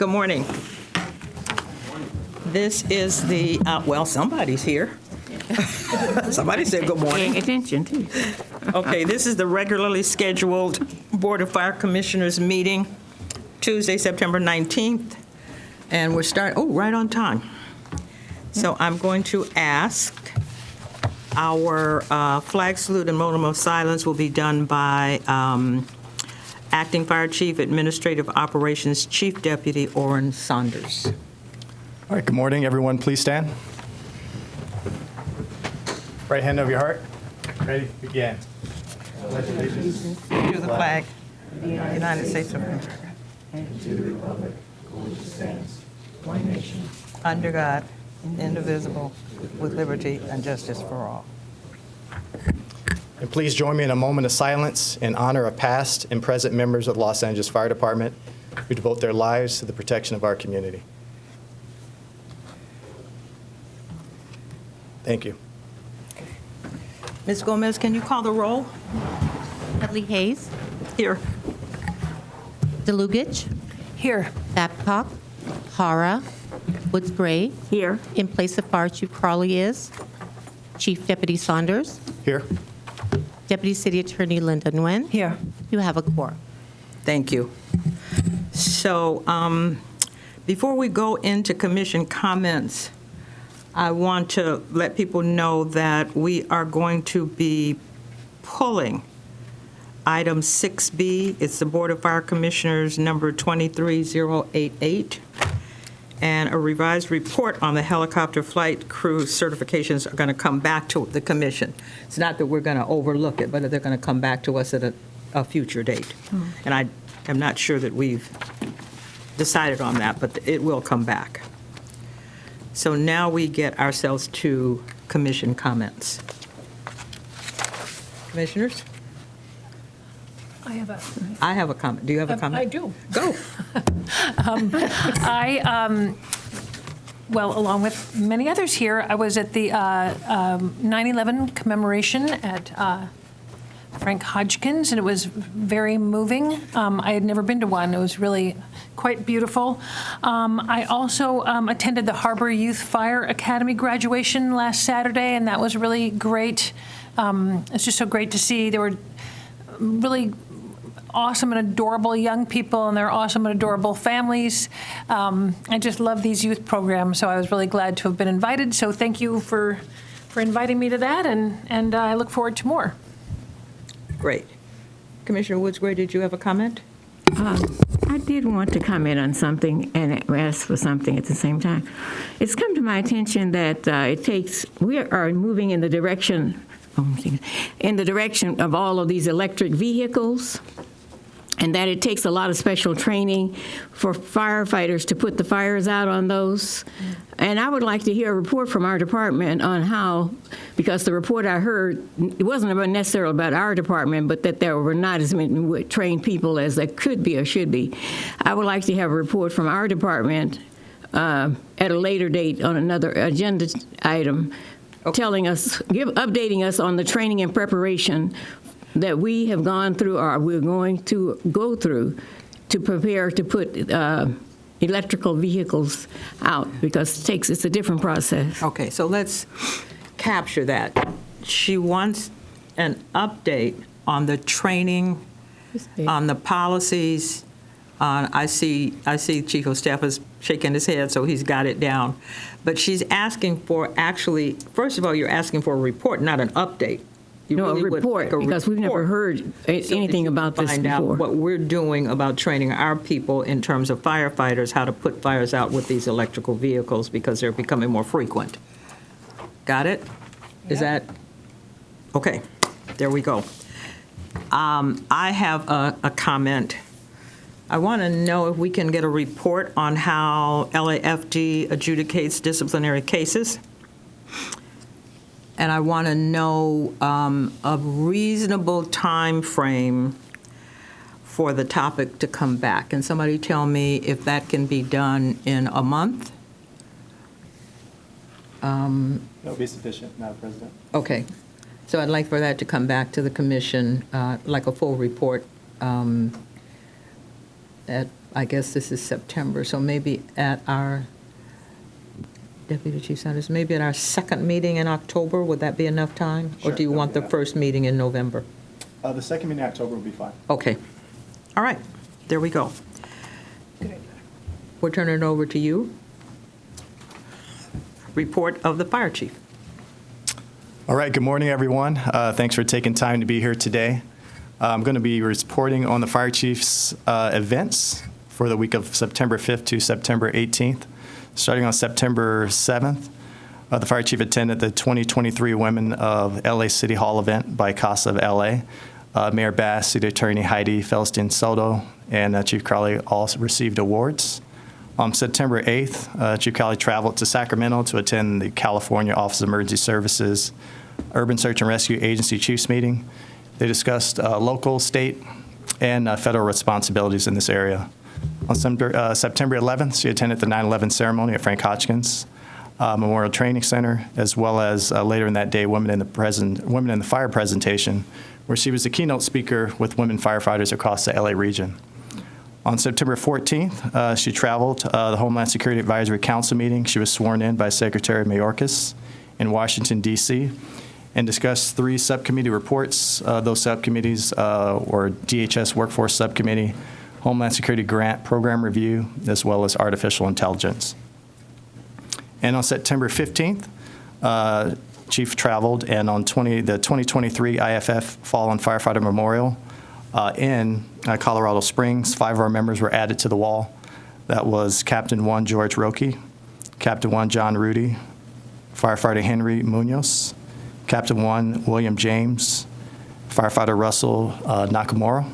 Good morning. This is the, well, somebody's here. Somebody said good morning. Paying attention, too. Okay, this is the regularly scheduled Board of Fire Commissioners meeting, Tuesday, September 19th, and we're right on time. So I'm going to ask, our flag salute and moment of silence will be done by Acting Fire Chief, Administrative Operations Chief Deputy Orrin Saunders. All right, good morning, everyone. Please stand. Right hand over your heart. Ready? Begin. Pledge allegiance To the flag, United States of America, to the republic for which it stands, one nation. under God, indivisible, with liberty and justice for all. And please join me in a moment of silence in honor of past and present members of the Los Angeles Fire Department who devote their lives to the protection of our community. Thank you. Ms. Gomez, can you call the roll? Dudley Hayes, Here. Delugich, Here. Babcock, Hara, Woods Gray. Here. In place of Fire Chief Crawley is Chief Deputy Saunders, Here. Deputy City Attorney Linda Nguyen. Here. You have a quorum. Thank you. So before we go into commission comments, I want to let people know that we are going to be pulling item 6B. It's the Board of Fire Commissioners number 23088. And a revised report on the helicopter flight crew certifications are going to come back to the commission. It's not that we're going to overlook it, but they're going to come back to us at a future date. And I am not sure that we've decided on that, but it will come back. So now we get ourselves to commission comments. Commissioners? I I have a comment. Do you have a comment? I do. Go. Well, along with many others here, I was at the 9/11 commemoration at Frank Hodgkin's, and it was very moving. I had never been to one. It was really quite beautiful. I also attended the Harbor Youth Fire Academy graduation last Saturday, and that was really great. It's just so great to see. There were really awesome and adorable young people, and they're awesome and adorable families. I just love these youth programs, so I was really glad to have been invited. So thank you for inviting me to that, and I look forward to more. Great. Commissioner Woods-Gray, did you have a comment? I did want to comment on something and ask for something at the same time. It's come to my attention that we are moving in the direction of all of these electric vehicles, and that it takes a lot of special training for firefighters to put the fires out on those. And I would like to hear a report from our department on how, because the report I heard, it wasn't necessarily about our department, but that there were not as many trained people as there could be or should be. I would like to have a report from our department at a later date on another agenda item, updating us on the training and preparation that we have gone through or we're going to go through to prepare to put electrical vehicles out, because it's a different process. Okay, so let's capture that. She wants an update on the training, on the policies. I see Chief of Staff is shaking his head, so he's got it down. But she's asking for first of all, you're asking for a report, not an update. No, a report, because we've never heard anything about this find before. out what we're doing about training our people in terms of firefighters, how to put fires out with these electrical vehicles, because they're becoming more frequent. Got it? Is that, okay, there we go. I have a comment. I want to know if we can get a report on how LAFD adjudicates disciplinary cases. And I want to know a reasonable time frame for the topic to come back. Can somebody tell me if that can be done in a month? That would be sufficient, Madam President. Okay. So I'd like for that to come back to the commission, like a full report, and I guess this is September, so maybe at our, Deputy Chief Sanders, maybe at our second meeting in October, would that be enough time? Or Sure, do you that'll want be the enough. first meeting in November? The second meeting in October will be fine. Okay. All right, there we go. We're turning it over to you. Report of the fire chief. All right, good morning, everyone. Thanks for taking time to be here today. I'm going to be reporting on the fire chief's events for the week of September 5th to September 18th. Starting on September 7th, the fire chief attended the 2023 Women of LA City Hall event by CASA of LA. Mayor Bass, City Attorney Heidi Felston Soto, and Chief Crowley all received awards. On September 8th, Chief Crowley traveled to Sacramento to attend the California Office of Emergency Services Urban Search and Rescue Agency Chiefs meeting. They discussed local, state, and federal responsibilities in this area. On September 11th, she attended the 9/11 ceremony at Frank Hodgkins Memorial Training Center, as well as later in that day, Women in the Fire presentation, where she was the keynote speaker with women firefighters across the LA region. On September 14th, she traveled to the Homeland Security Advisory Council meeting. She was sworn in by Secretary Mayorkas in Washington, D.C., and discussed 3 subcommittee reports. Those subcommittees were DHS Workforce Subcommittee, Homeland Security Grant Program Review, as well as Artificial Intelligence. And on September 15th, Chief traveled, and on the 2023 IFF Fallen Firefighter Memorial in Colorado Springs, 5 of our members were added to the wall. That was Captain 1 George Roque, Captain 1 John Rudy, Firefighter Henry Munoz, Captain 1 William James, Firefighter Russell Nakamura.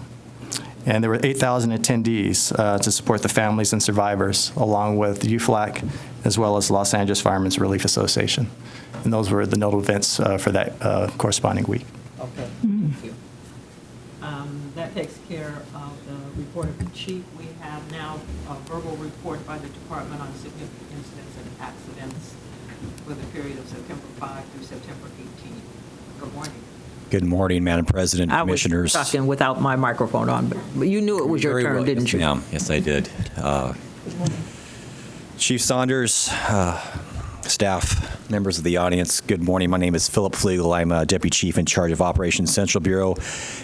And there were 8,000 attendees to support the families and survivors, along with UFLAC, as well as Los Angeles Firemen's Relief Association. And those were the notable events for that corresponding week. Okay, thank you. That takes care of the report of the chief. We have now a verbal report by the department on significant incidents and accidents for the period of September 5 through September 18. Good morning. Good morning, Madam President, Commissioners. I was talking without my microphone on, but you knew it was your Very turn, well. didn't Yes, you? ma'am. Yes, I did. Chief Saunders, staff, members of the audience, good morning. My name is Philip Flegel. I'm a Deputy Chief in charge of Operations Central Bureau.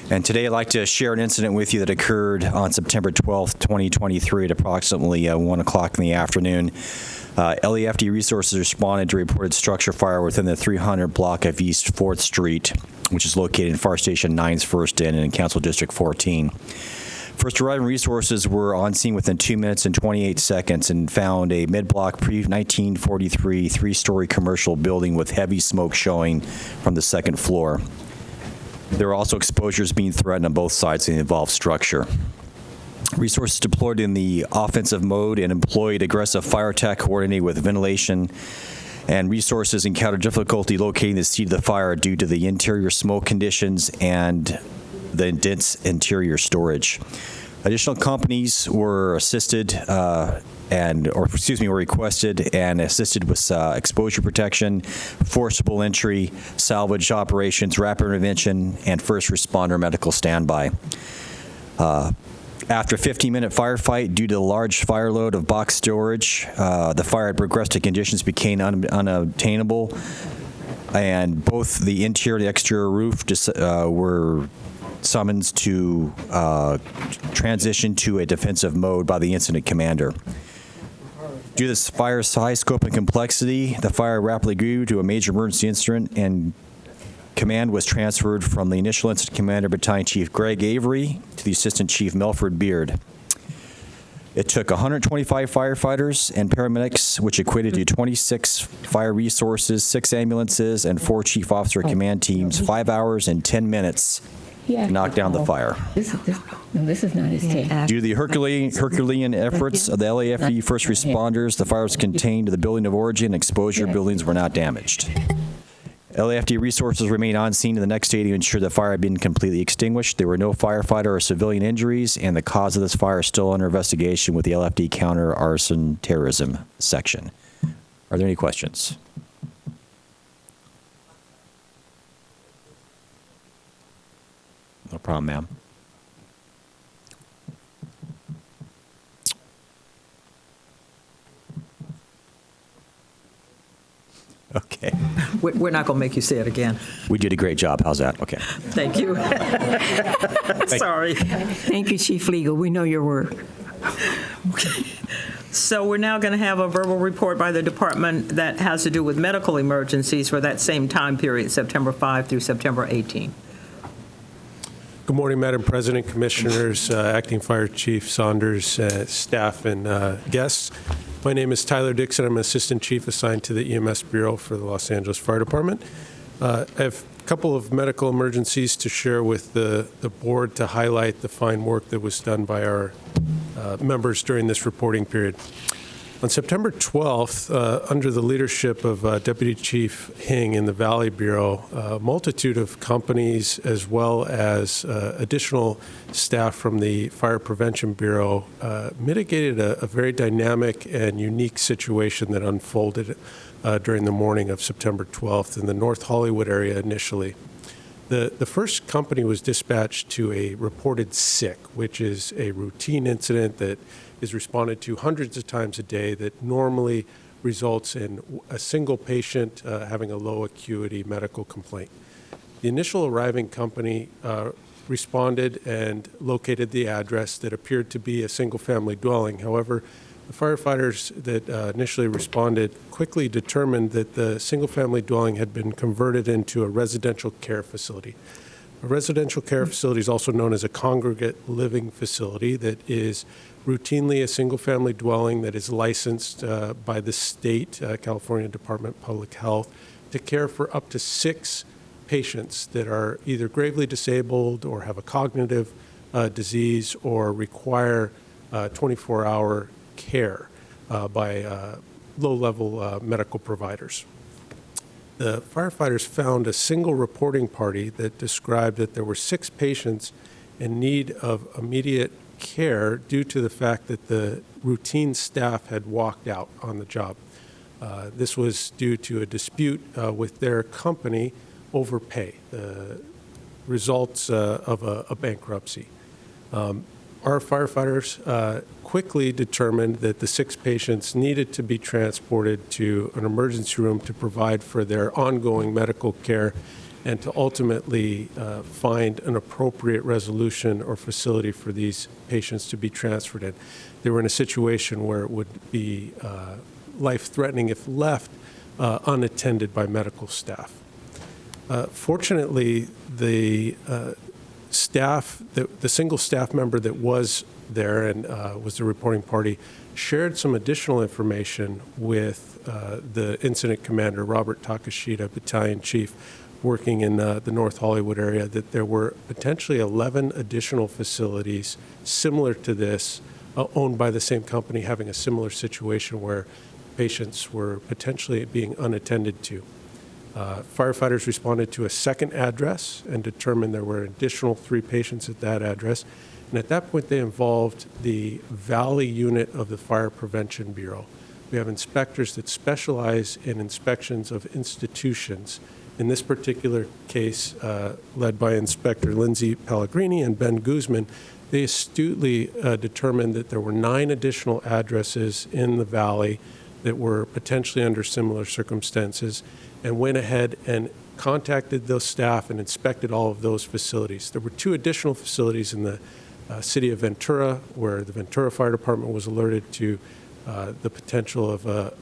And today I'd like to share an incident with you that occurred on September 12th, 2023 at approximately 1 o'clock in the afternoon. LAFD Resources responded to a reported structure fire within the 300 block of East 4th Street, which is located in Fire Station 9's First End and in Council District 14. First arriving resources were on scene within 2 minutes and 28 seconds and found a mid-block pre-1943 3-story commercial building with heavy smoke showing from the second floor. There were also exposures being threatened on both sides of the involved structure. Resources deployed in the offensive mode and employed aggressive fire attack coordinated with ventilation, and resources encountered difficulty locating the seat of the fire due to the interior smoke conditions and the dense interior storage. Additional companies were assisted were requested and assisted with exposure protection, forcible entry, salvage operations, rapid intervention, and first responder medical standby. After a 15-minute firefight, due to the large fire load of box storage, the fire had progressed to conditions became unobtainable, and both the interior and the exterior roof were summoned to transition to a defensive mode by the incident commander. Due to this fire's size, scope, and complexity, the fire rapidly grew to a major emergency incident, and command was transferred from the initial incident commander, Battalion Chief Greg Avery, to the Assistant Chief Melford Beard. It took 125 firefighters and paramedics, which equated to 26 fire resources, 6 ambulances, and 4 chief officer command teams, 5 hours and 10 minutes to knock down the fire. This is not his take. Due to the Herculean efforts of the LAFD first responders, the fire was contained to the building of origin. Exposure buildings were not damaged. LAFD resources remained on scene the next day to ensure the fire had been completely extinguished. There were no firefighter or civilian injuries, and the cause of this fire is still under investigation with the LFD Counter Arson Terrorism Section. Are there any questions? No problem, ma'am. We're not going to make you say it again. We did a great job. How's that? Okay. Thank you. Sorry. Thank you, Chief Legal. We know your work. So we're now going to have a verbal report by the department that has to do with medical emergencies for that same time period, September 5 through September 18. Good morning, Madam President, Commissioners, Acting Fire Chief Saunders, staff, and guests. My name is Tyler Dixon. I'm Assistant Chief assigned to the EMS Bureau for the Los Angeles Fire Department. I have a couple of medical emergencies to share with the board to highlight the fine work that was done by our members during this reporting period. On September 12th, under the leadership of Deputy Chief Hing in the Valley Bureau, a multitude of companies as well as additional staff from the Fire Prevention Bureau mitigated a very dynamic and unique situation that unfolded during the morning of September 12th in the North Hollywood area initially. The first company was dispatched to a reported sick, which is a routine incident that is responded to hundreds of times a day that normally results in a single patient having a low acuity medical complaint. The initial arriving company responded and located the address that appeared to be a single family dwelling. However, the firefighters that initially responded quickly determined that the single-family dwelling had been converted into a residential care facility. A residential care facility is also known as a congregate living facility that is routinely a single-family dwelling that is licensed by the state, California Department of Public Health, to care for up to 6 patients that are either gravely disabled or have a cognitive disease or require 24-hour care by low-level medical providers. The firefighters found a single reporting party that described that there were 6 patients in need of immediate care due to the fact that the routine staff had walked out on the job. This was due to a dispute with their company over pay, the results of a bankruptcy. Our firefighters quickly determined that the 6 patients needed to be transported to an emergency room to provide for their ongoing medical care and to ultimately find an appropriate resolution or facility for these patients to be transferred in. They were in a situation where it would be life-threatening if left unattended by medical staff. Fortunately, the staff, the single staff member that was there and was the reporting party, shared some additional information with the incident commander, Robert Takashita, battalion chief, working in the North Hollywood area, that there were potentially 11 additional facilities similar to this, owned by the same company, having a similar situation where patients were potentially being unattended to. Firefighters responded to a second address and determined there were additional 3 patients at that address. And at that point, they involved the Valley unit of the Fire Prevention Bureau. We have inspectors that specialize in inspections of institutions. In this particular case, led by Inspector Lindsay Pellegrini and Ben Guzman, they astutely determined that there were 9 additional addresses in the Valley that were potentially under similar circumstances, and went ahead and contacted those staff and inspected all of those facilities. There were 2 additional facilities in the city of Ventura, where the Ventura Fire Department was alerted to the potential of a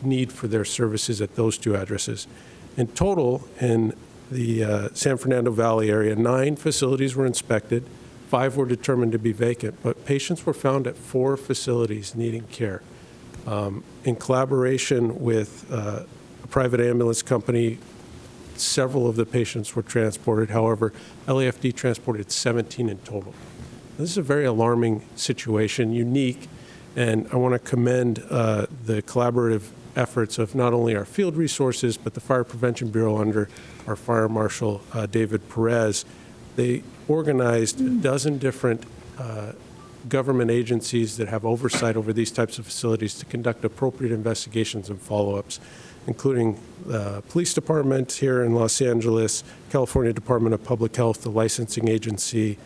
need for their services at those 2 addresses. In total, in the San Fernando Valley area, 9 facilities were inspected, 5 were determined to be vacant, but patients were found at 4 facilities needing care. In collaboration with a private ambulance company, several of the patients were transported. However, LAFD transported 17 in total. This is a very alarming situation, unique, and I want to commend the collaborative efforts of not only our field resources, but the Fire Prevention Bureau under our Fire Marshal, David Perez. They organized a dozen different government agencies that have oversight over these types of facilities to conduct appropriate investigations and follow-ups, including the police department here in Los Angeles, California Department of Public Health, the licensing agency,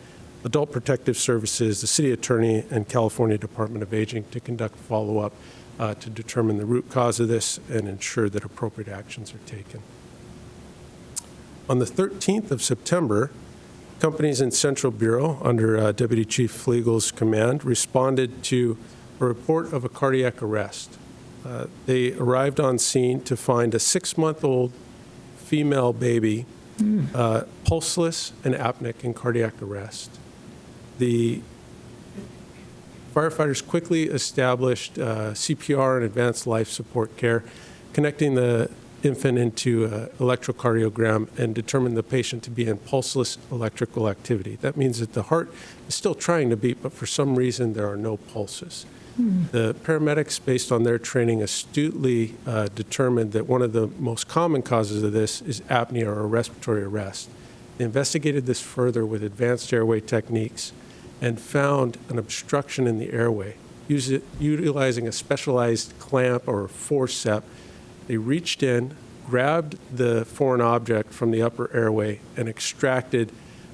Adult Protective Services, the city attorney, and California Department of Aging to conduct follow-up to determine the root cause of this and ensure that appropriate actions are taken. On the 13th of September, companies in Central Bureau, under Deputy Chief Flegel's command, responded to a report of a cardiac arrest. They arrived on scene to find a 6-month-old female baby, pulseless and apneic in cardiac arrest. The firefighters quickly established CPR and advanced life support care, connecting the infant into an electrocardiogram and determined the patient to be in pulseless electrical activity. That means that the heart is still trying to beat, but for some reason there are no pulses. The paramedics, based on their training, astutely determined that one of the most common causes of this is apnea or respiratory arrest. They investigated this further with advanced airway techniques and found an obstruction in the airway. Utilizing a specialized clamp or forceps, they reached in, grabbed the foreign object from the upper airway, and extracted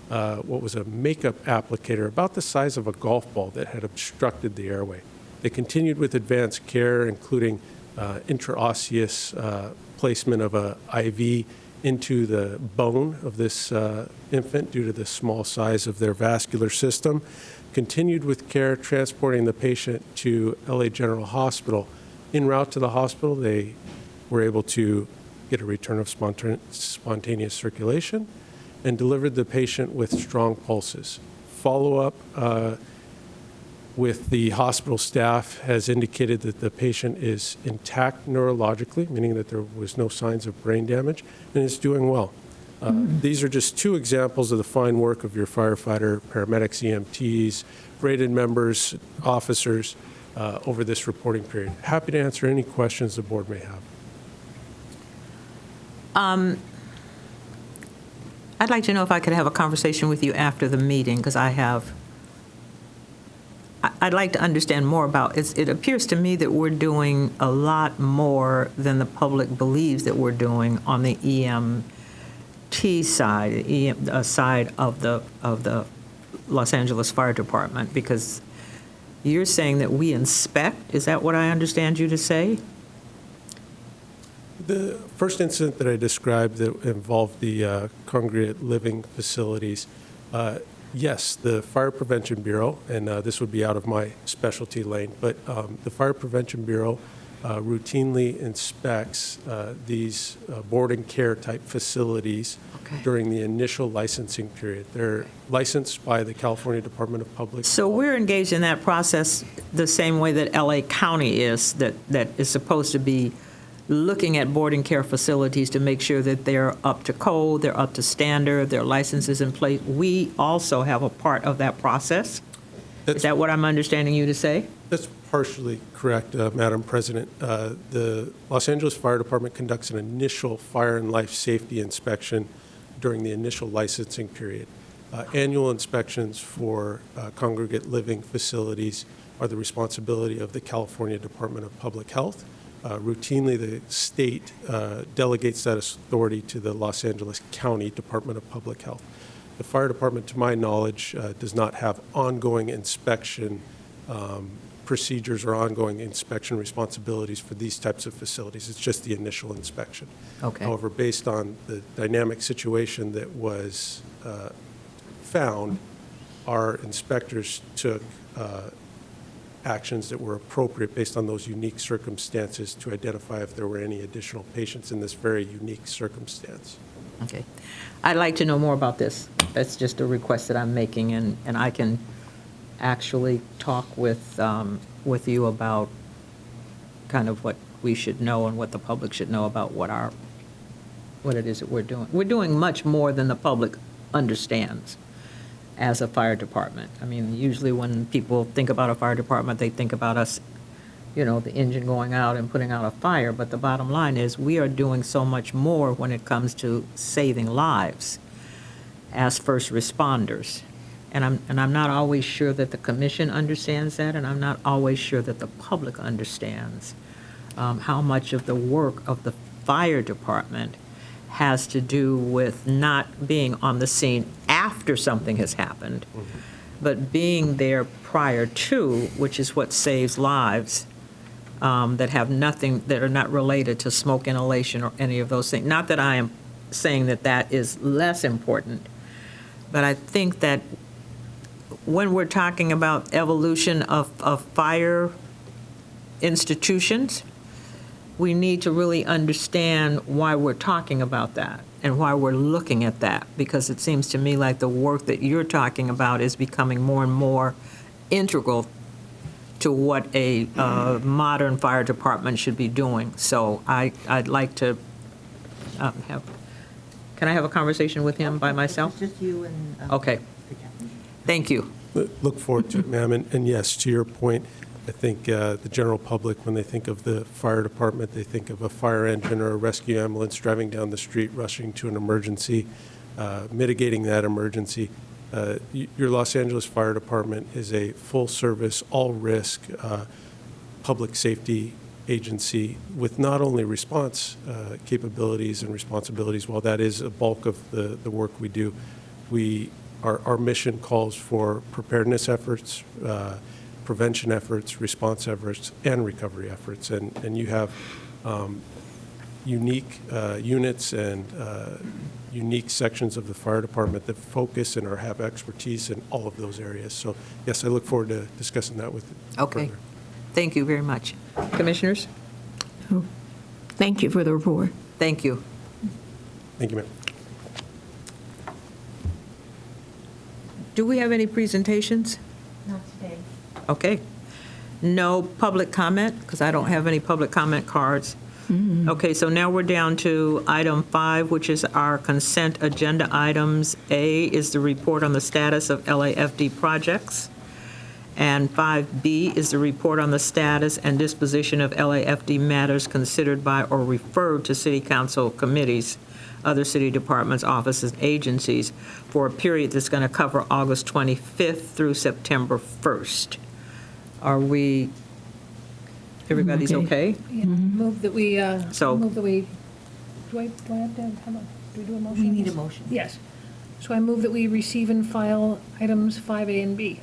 what was a makeup applicator about the size of a golf ball that had obstructed the airway. They continued with advanced care, including intraosseous placement of an IV into the bone of this infant due to the small size of their vascular system. Continued with care, transporting the patient to LA General Hospital. En route to the hospital, they were able to get a return of spontaneous circulation and delivered the patient with strong pulses. Follow-up with the hospital staff has indicated that the patient is intact neurologically, meaning that there was no signs of brain damage, and is doing well. These are just two examples of the fine work of your firefighter, paramedics, EMTs, rated members, officers over this reporting period. Happy to answer any questions the board may have. I'd like to know if I could have a conversation with you after the meeting, because I'd like to understand more about it. It appears to me that we're doing a lot more than the public believes that we're doing on the EMT side, side of the Los Angeles Fire Department, because you're saying that we inspect. Is that what I understand you to say? The first incident that I described that involved the congregate living facilities, yes, the Fire Prevention Bureau, and this would be out of my specialty lane, but the Fire Prevention Bureau routinely inspects these board and care type facilities during the initial licensing period. They're licensed by the California Department of Public Health. So we're engaged in that process the same way that LA County is, that is supposed to be looking at boarding care facilities to make sure that they're up to code, they're up to standard, their licenses in place. We also have a part of that process. Is that what I'm understanding you to say? That's partially correct, Madam President. The Los Angeles Fire Department conducts an initial fire and life safety inspection during the initial licensing period. Annual inspections for congregate living facilities are the responsibility of the California Department of Public Health. Routinely, the state delegates that authority to the Los Angeles County Department of Public Health. The fire department, to my knowledge, does not have ongoing inspection procedures or ongoing inspection responsibilities for these types of facilities. It's just the initial inspection. Okay. However, based on the dynamic situation that was found, our inspectors took actions that were appropriate based on those unique circumstances to identify if there were any additional patients in this very unique circumstance. Okay. I'd like to know more about this. That's just a request that I'm making, and I can actually talk with you about kind of what we should know and what the public should know about what it is that we're doing. We're doing much more than the public understands as a fire department. I mean, usually when people think about a fire department, they think about us, the engine going out and putting out a fire. But the bottom line is we are doing so much more when it comes to saving lives as first responders. And I'm not always sure that the commission understands that, and I'm not always sure that the public understands how much of the work of the fire department has to do with not being on the scene after something has happened, but being there prior to, which is what saves lives that have nothing, that are not related to smoke inhalation or any of those things. Not that I am saying that that is less important, but I think that when we're talking about evolution of fire institutions, we need to really understand why we're talking about that and why we're looking at that, because it seems to me like the work that you're talking about is becoming more and more integral to what a modern fire department should be doing. So I'd like to can I have a conversation with him by myself? Just you and. Okay. Thank you. Look forward to it, ma'am. And yes, to your point, I think the general public, when they think of the fire department, they think of a fire engine or a rescue ambulance driving down the street, rushing to an emergency, mitigating that emergency. Your Los Angeles Fire Department is a full-service, all-risk public safety agency with not only response capabilities and responsibilities. While that is a bulk of the work we do, our mission calls for preparedness efforts, prevention efforts, response efforts, and recovery efforts. And you have unique units and unique sections of the fire department that focus and have expertise in all of those areas. So yes, I look forward to discussing that with you. Okay. further. Thank you very much. Commissioners, Thank you for the report. thank you. Thank you, ma'am. Do we have any presentations? Not today. Okay. No public comment, because I don't have any public comment cards. Okay, so now we're down to item 5, which is our consent agenda items. A is the report on the status of LAFD projects. And 5B is the report on the status and disposition of LAFD matters considered by or referred to city council committees, other city departments, offices, agencies, for a period that's going to cover August 25th through September 1st. Are we, everybody's okay? Yeah, Move that we, So- move that we, do I have to, how about, do we do a motion? We need a motion. Yes. So I move that we receive and file items 5A and B.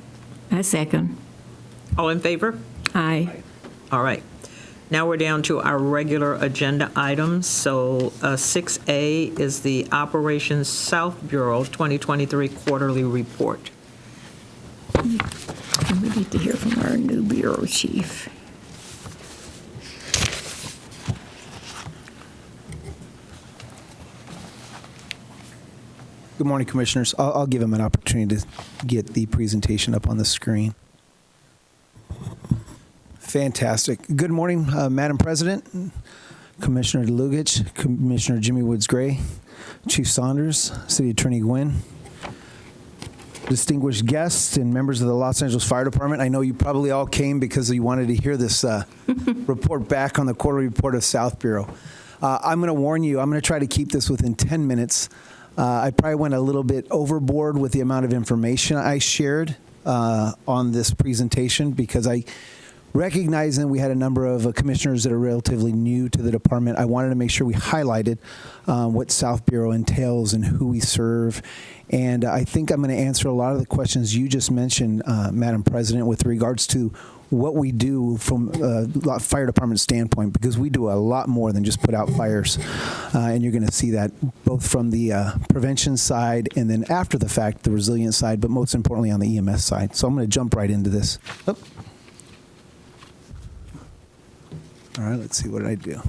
I second. All in favor? Aye. All right. Now we're down to our regular agenda items. So 6A is the Operations South Bureau 2023 quarterly report. And we need to hear from our new bureau chief. Good morning, Commissioners. I'll give him an opportunity to get the presentation up on the screen. Fantastic. Good morning, Madam President, Commissioner DeLugich, Commissioner Jimmy Woods Gray, Chief Saunders, City Attorney Gwynn, distinguished guests and members of the Los Angeles Fire Department. I know you probably all came because you wanted to hear this report back on the quarterly report of South Bureau. I'm going to warn you, I'm going to try to keep this within 10 minutes. I probably went a little bit overboard with the amount of information I shared on this presentation because I recognize that we had a number of commissioners that are relatively new to the department. I wanted to make sure we highlighted what South Bureau entails and who we serve. And I think I'm going to answer a lot of the questions you just mentioned, Madam President, with regards to what we do from a fire department standpoint, because we do a lot more than just put out fires. And you're going to see that both from the prevention side and then after the fact, the resilience side, but most importantly on the EMS side. So I'm going to jump right into this. Oh. All right, let's see, what did I do?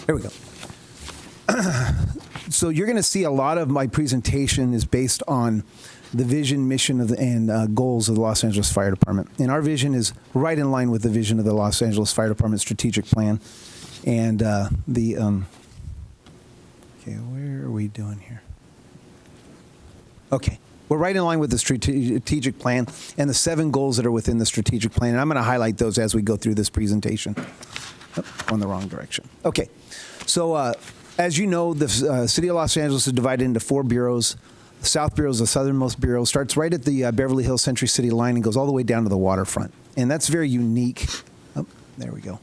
There we go. So you're going to see a lot of my presentation is based on the vision, mission, and goals of the Los Angeles Fire Department. And our vision is right in line with the vision of the Los Angeles Fire Department strategic plan. And okay, where are we doing here? Okay. We're right in line with the strategic plan and the 7 goals that are within the strategic plan. And I'm going to highlight those as we go through this presentation. Oh, going the wrong direction. Okay. So as you know, the City of Los Angeles is divided into 4 bureaus. The South Bureau is the southernmost bureau, starts right at the Beverly Hills Century City line and goes all the way down to the waterfront. And that's very unique. Oh, there we go.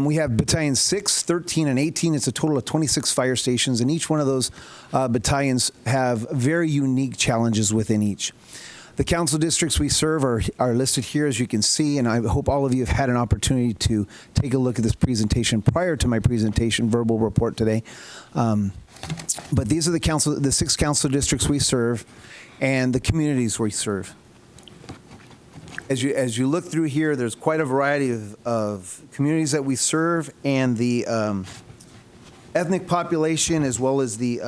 We have battalions 6, 13, and 18. It's a total of 26 fire stations, and each one of those battalions have very unique challenges within each. The council districts we serve are listed here, as you can see, and I hope all of you have had an opportunity to take a look at this presentation prior to my presentation, verbal report today. But these are the 6 council districts we serve and the communities we serve. As you look through here, there's quite a variety of communities that we serve, and the ethnic population as well as the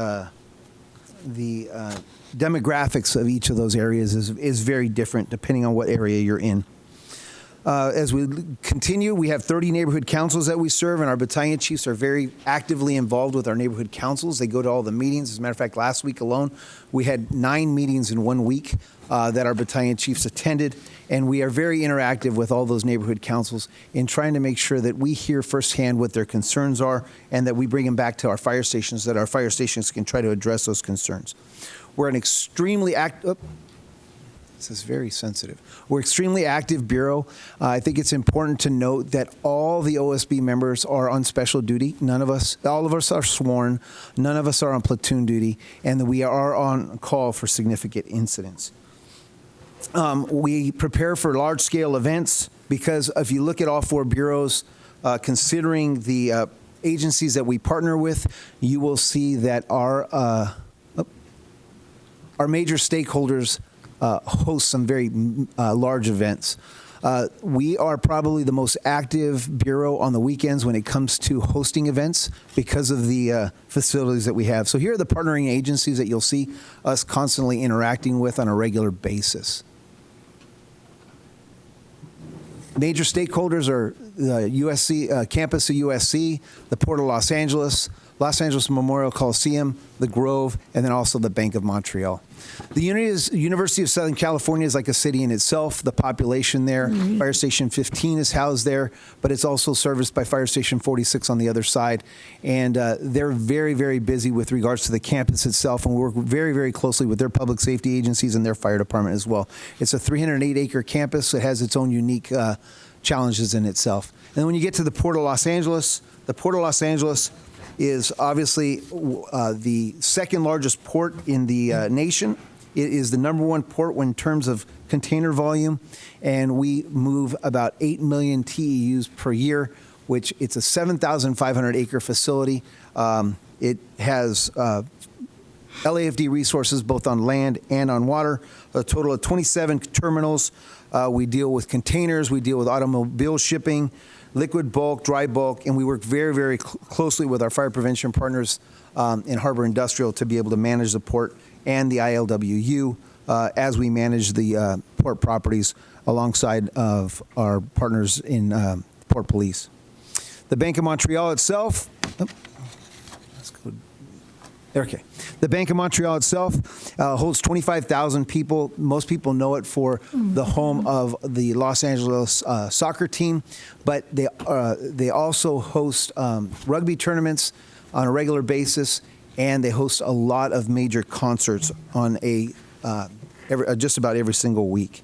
demographics of each of those areas is very different depending on what area you're in. As we continue, we have 30 neighborhood councils that we serve, and our battalion chiefs are very actively involved with our neighborhood councils. They go to all the meetings. As a matter of fact, last week alone, we had 9 meetings in 1 week that our battalion chiefs attended, and we are very interactive with all those neighborhood councils in trying to make sure that we hear firsthand what their concerns are and that we bring them back to our fire stations, so that our fire stations can try to address those concerns. We're an extremely active... This is very sensitive. We're extremely active bureau. I think it's important to note that all the OSB members are on special duty. All of us are sworn. None of us are on platoon duty, and that we are on call for significant incidents. We prepare for large-scale events because if you look at all 4 bureaus, considering the agencies that we partner with, you will see that our major stakeholders host some very large events. We are probably the most active bureau on the weekends when it comes to hosting events because of the facilities that we have. So here are the partnering agencies that you'll see us constantly interacting with on a regular basis. Major stakeholders are the USC campus of USC, the Port of Los Angeles Memorial Coliseum, the Grove, and then also the Bank of Montreal. The University of Southern California is like a city in itself. The population there, Fire Station 15 is housed there, but it's also serviced by Fire Station 46 on the other side. And they're very, very busy with regards to the campus itself, and we work very, very closely with their public safety agencies and their fire department as well. It's a 308-acre campus that has its own unique challenges in itself. And then when you get to the Port of Los Angeles, the Port of Los Angeles is obviously the second largest port in the nation. It is the #1 port in terms of container volume, and we move about 8 million TEUs per year, which it's a 7,500 acre facility. It has LAFD resources both on land and on water, a total of 27 terminals. We deal with containers, we deal with automobile shipping, liquid bulk, dry bulk, and we work very, very closely with our fire prevention partners in Harbor Industrial to be able to manage the port and the ILWU as we manage the port properties alongside of our partners in Port Police. The Bank of Montreal itself, the Bank of Montreal itself holds 25,000 people. Most people know it for the home of the Los Angeles soccer team, but they also host rugby tournaments on a regular basis, and they host a lot of major concerts on just about every single week.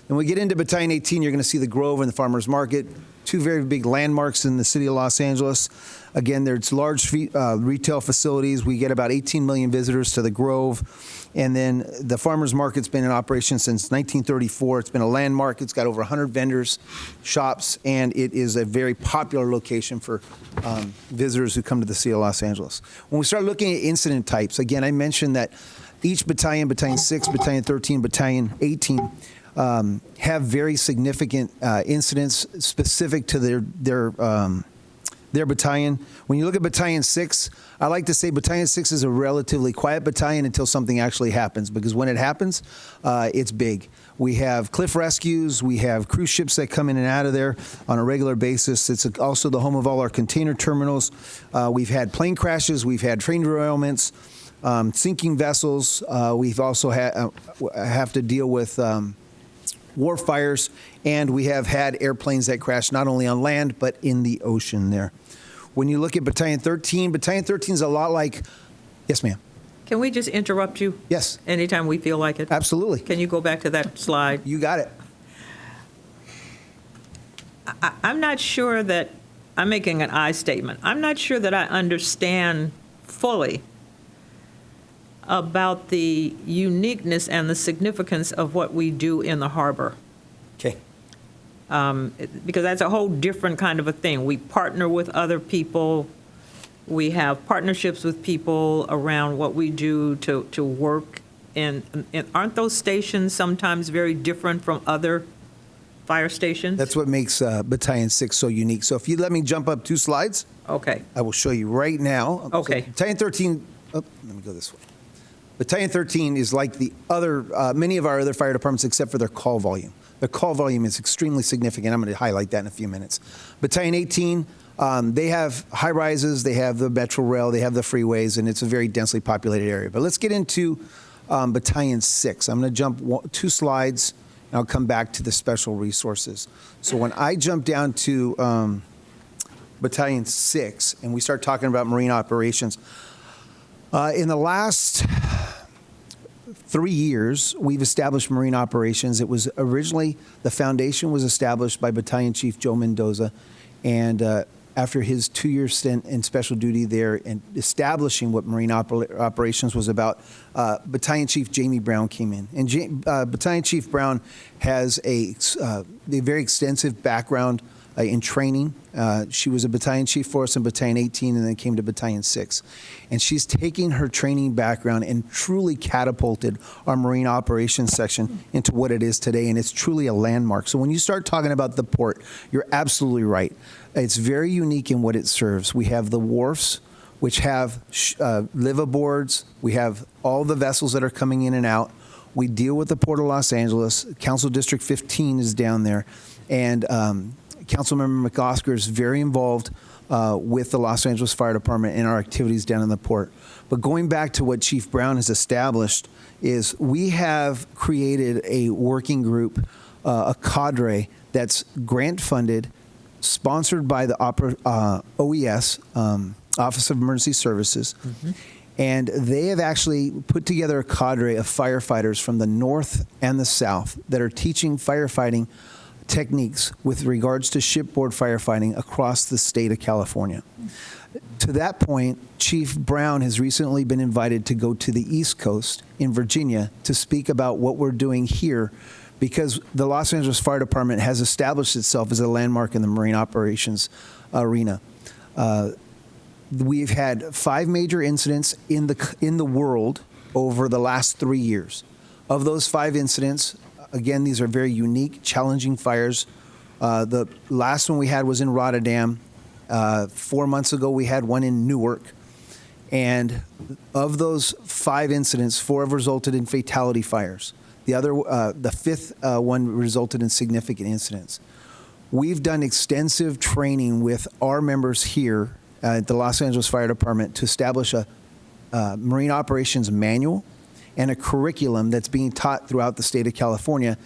Then we get into Battalion 18, you're going to see the Grove and the Farmers Market, 2 very big landmarks in the city of Los Angeles. Again, there's large retail facilities. We get about 18 million visitors to the Grove. And then the Farmers Market's been in operation since 1934. It's been a landmark. It's got over 100 vendors, shops, and it is a very popular location for visitors who come to the city of Los Angeles. When we start looking at incident types, again, I mentioned that each battalion, Battalion 6, Battalion 13, Battalion 18, have very significant incidents specific to their battalion. When you look at Battalion 6, I like to say Battalion 6 is a relatively quiet battalion until something actually happens, because when it happens, it's big. We have cliff rescues, we have cruise ships that come in and out of there on a regular basis. It's also the home of all our container terminals. We've had plane crashes, we've had train derailments, sinking vessels. We've also have to deal with war fires, and we have had airplanes that crash not only on land but in the ocean there. When you look at Battalion 13, Battalion 13 is a lot like, yes ma'am. Can we just interrupt you? Yes. Anytime we feel like it? Absolutely. Can you go back to that slide? You got it. I'm not sure that, I'm making an I statement. I'm not sure that I understand fully about the uniqueness and the significance of what we do in the harbor. Okay. Because that's a whole different kind of a thing. We partner with other people. We have partnerships with people around what we do to work. And aren't those stations sometimes very different from other fire stations? That's what makes Battalion 6 so unique. So if you let me jump up 2 slides, Okay. I will show you right now. Okay. So Battalion 13, let me go this way. Battalion 13 is like the other, many of our other fire departments except for their call volume. Their call volume is extremely significant. I'm going to highlight that in a few minutes. Battalion 18, they have high rises, they have the Metro Rail, they have the freeways, and it's a very densely populated area. But let's get into Battalion 6. I'm going to jump 2 slides, and I'll come back to the special resources. So when I jump down to Battalion 6, and we start talking about marine operations, in the last 3 years, we've established marine operations. It was originally, the foundation was established by Battalion Chief Joe Mendoza, and after his 2-year stint in special duty there and establishing what marine operations was about, Battalion Chief Jamie Brown came in. And Battalion Chief Brown has a very extensive background in training. She was a battalion chief for us in Battalion 18 and then came to Battalion 6. And she's taking her training background and truly catapulted our Marine Operations section into what it is today. And it's truly a landmark. So when you start talking about the port, you're absolutely right. It's very unique in what it serves. We have the wharfs, which have liveaboards. We have all the vessels that are coming in and out. We deal with the Port of Los Angeles. Council District 15 is down there. And Councilmember McOsker is very involved with the Los Angeles Fire Department in our activities down in the port. But going back to what Chief Brown has established is we have created a working group, a cadre that's grant funded, sponsored by the OES, Office of Emergency Services. Mm-hmm. And they have actually put together a cadre of firefighters from the north and the south that are teaching firefighting techniques with regards to shipboard firefighting across the state of California. To that point, Chief Brown has recently been invited to go to the East Coast in Virginia to speak about what we're doing here, because the Los Angeles Fire Department has established itself as a landmark in the marine operations arena. We've had 5 major incidents in the world over the last 3 years. Of those 5 incidents, again, these are very unique, challenging fires. The last one we had was in Rotterdam. 4 months ago, we had one in Newark. And of those 5 incidents, 4 have resulted in fatality fires. The 5th one resulted in significant incidents. We've done extensive training with our members here at the Los Angeles Fire Department to establish a marine operations manual and a curriculum that's being taught throughout the state of California,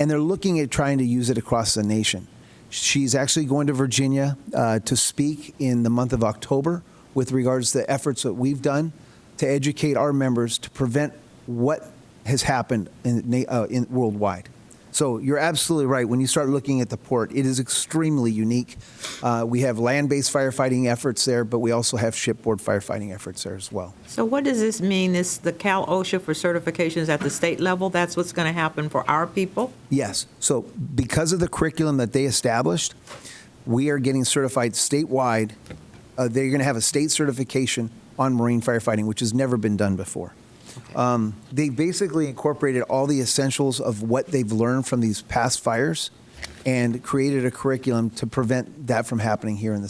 and they're looking at trying to use it across the nation. She's actually going to Virginia to speak in the month of October with regards to the efforts that we've done to educate our members to prevent what has happened in worldwide. So you're absolutely right. When you start looking at the port, it is extremely unique. We have land-based firefighting efforts there, but we also have shipboard firefighting efforts there as well. So what does this mean? Is the Cal OSHA for certifications at the state level? That's what's going to happen for our people? Yes. So because of the curriculum that they established, we are getting certified statewide. They're going to have a state certification on marine firefighting, which has never been done before. Okay. They basically incorporated all the essentials of what they've learned from these past fires and created a curriculum to prevent that from happening here in the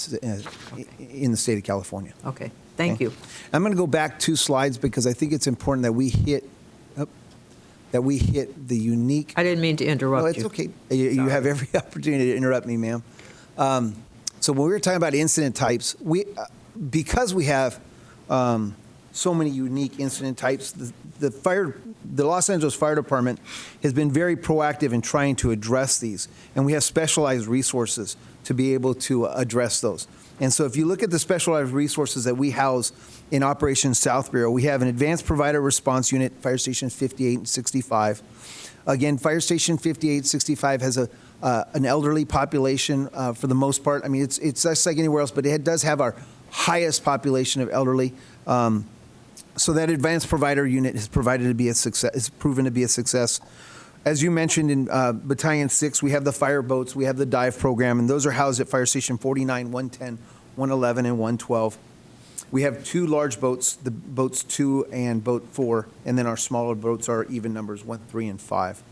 state of California. Okay. Thank you. I'm going to go back 2 slides because I think it's important that we hit the unique. I didn't mean to interrupt you. No, it's okay. You have every opportunity to interrupt me, ma'am. So when we were talking about incident types, because we have so many unique incident types, the Los Angeles Fire Department has been very proactive in trying to address these, and we have specialized resources to be able to address those. And so if you look at the specialized resources that we house in Operations South Bureau, we have an Advanced Provider Response Unit, Fire Station 58 and 65. Again, Fire Station 58, 65 has an elderly population for the most part. I mean, it's just like anywhere else, but it does have our highest population of elderly. So that advanced provider unit is provided to be a success. Is proven to be a success. As you mentioned in Battalion 6, we have the fire boats, we have the dive program, and those are housed at Fire Station 49, 110, 111, and 112. We have 2 large boats, the boats 2 and boat 4, and then our smaller boats are even numbers 1, 3, and 5.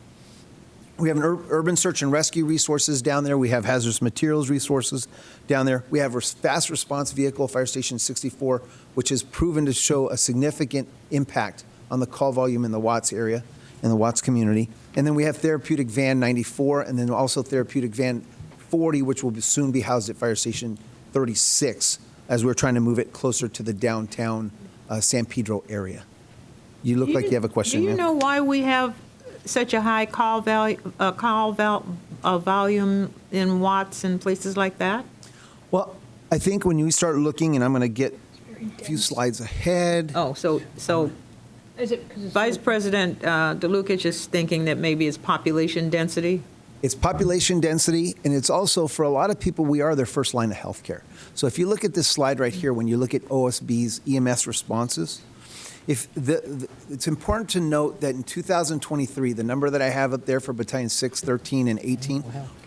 We have an urban search and rescue resources down there. We have hazardous materials resources down there. We have a fast response vehicle, Fire Station 64, which has proven to show a significant impact on the call volume in the Watts area, in the Watts community. And then we have therapeutic van 94, and then also therapeutic van 40, which will soon be housed at Fire Station 36, as we're trying to move it closer to the downtown San Pedro area. You look like you have a question, Do you ma'am. know why we have such a high volume in Watts and places like that? Well, I think when you start looking, and I'm going to get a few slides ahead. Oh, so Is it 'cause it's Vice President DeLucich is thinking that maybe it's population density? It's population density, and it's also, for a lot of people, we are their first line of healthcare. So if you look at this slide right here, when you look at OSB's EMS responses, it's important to note that in 2023, the number that I have up there for Battalion 6, 13, and 18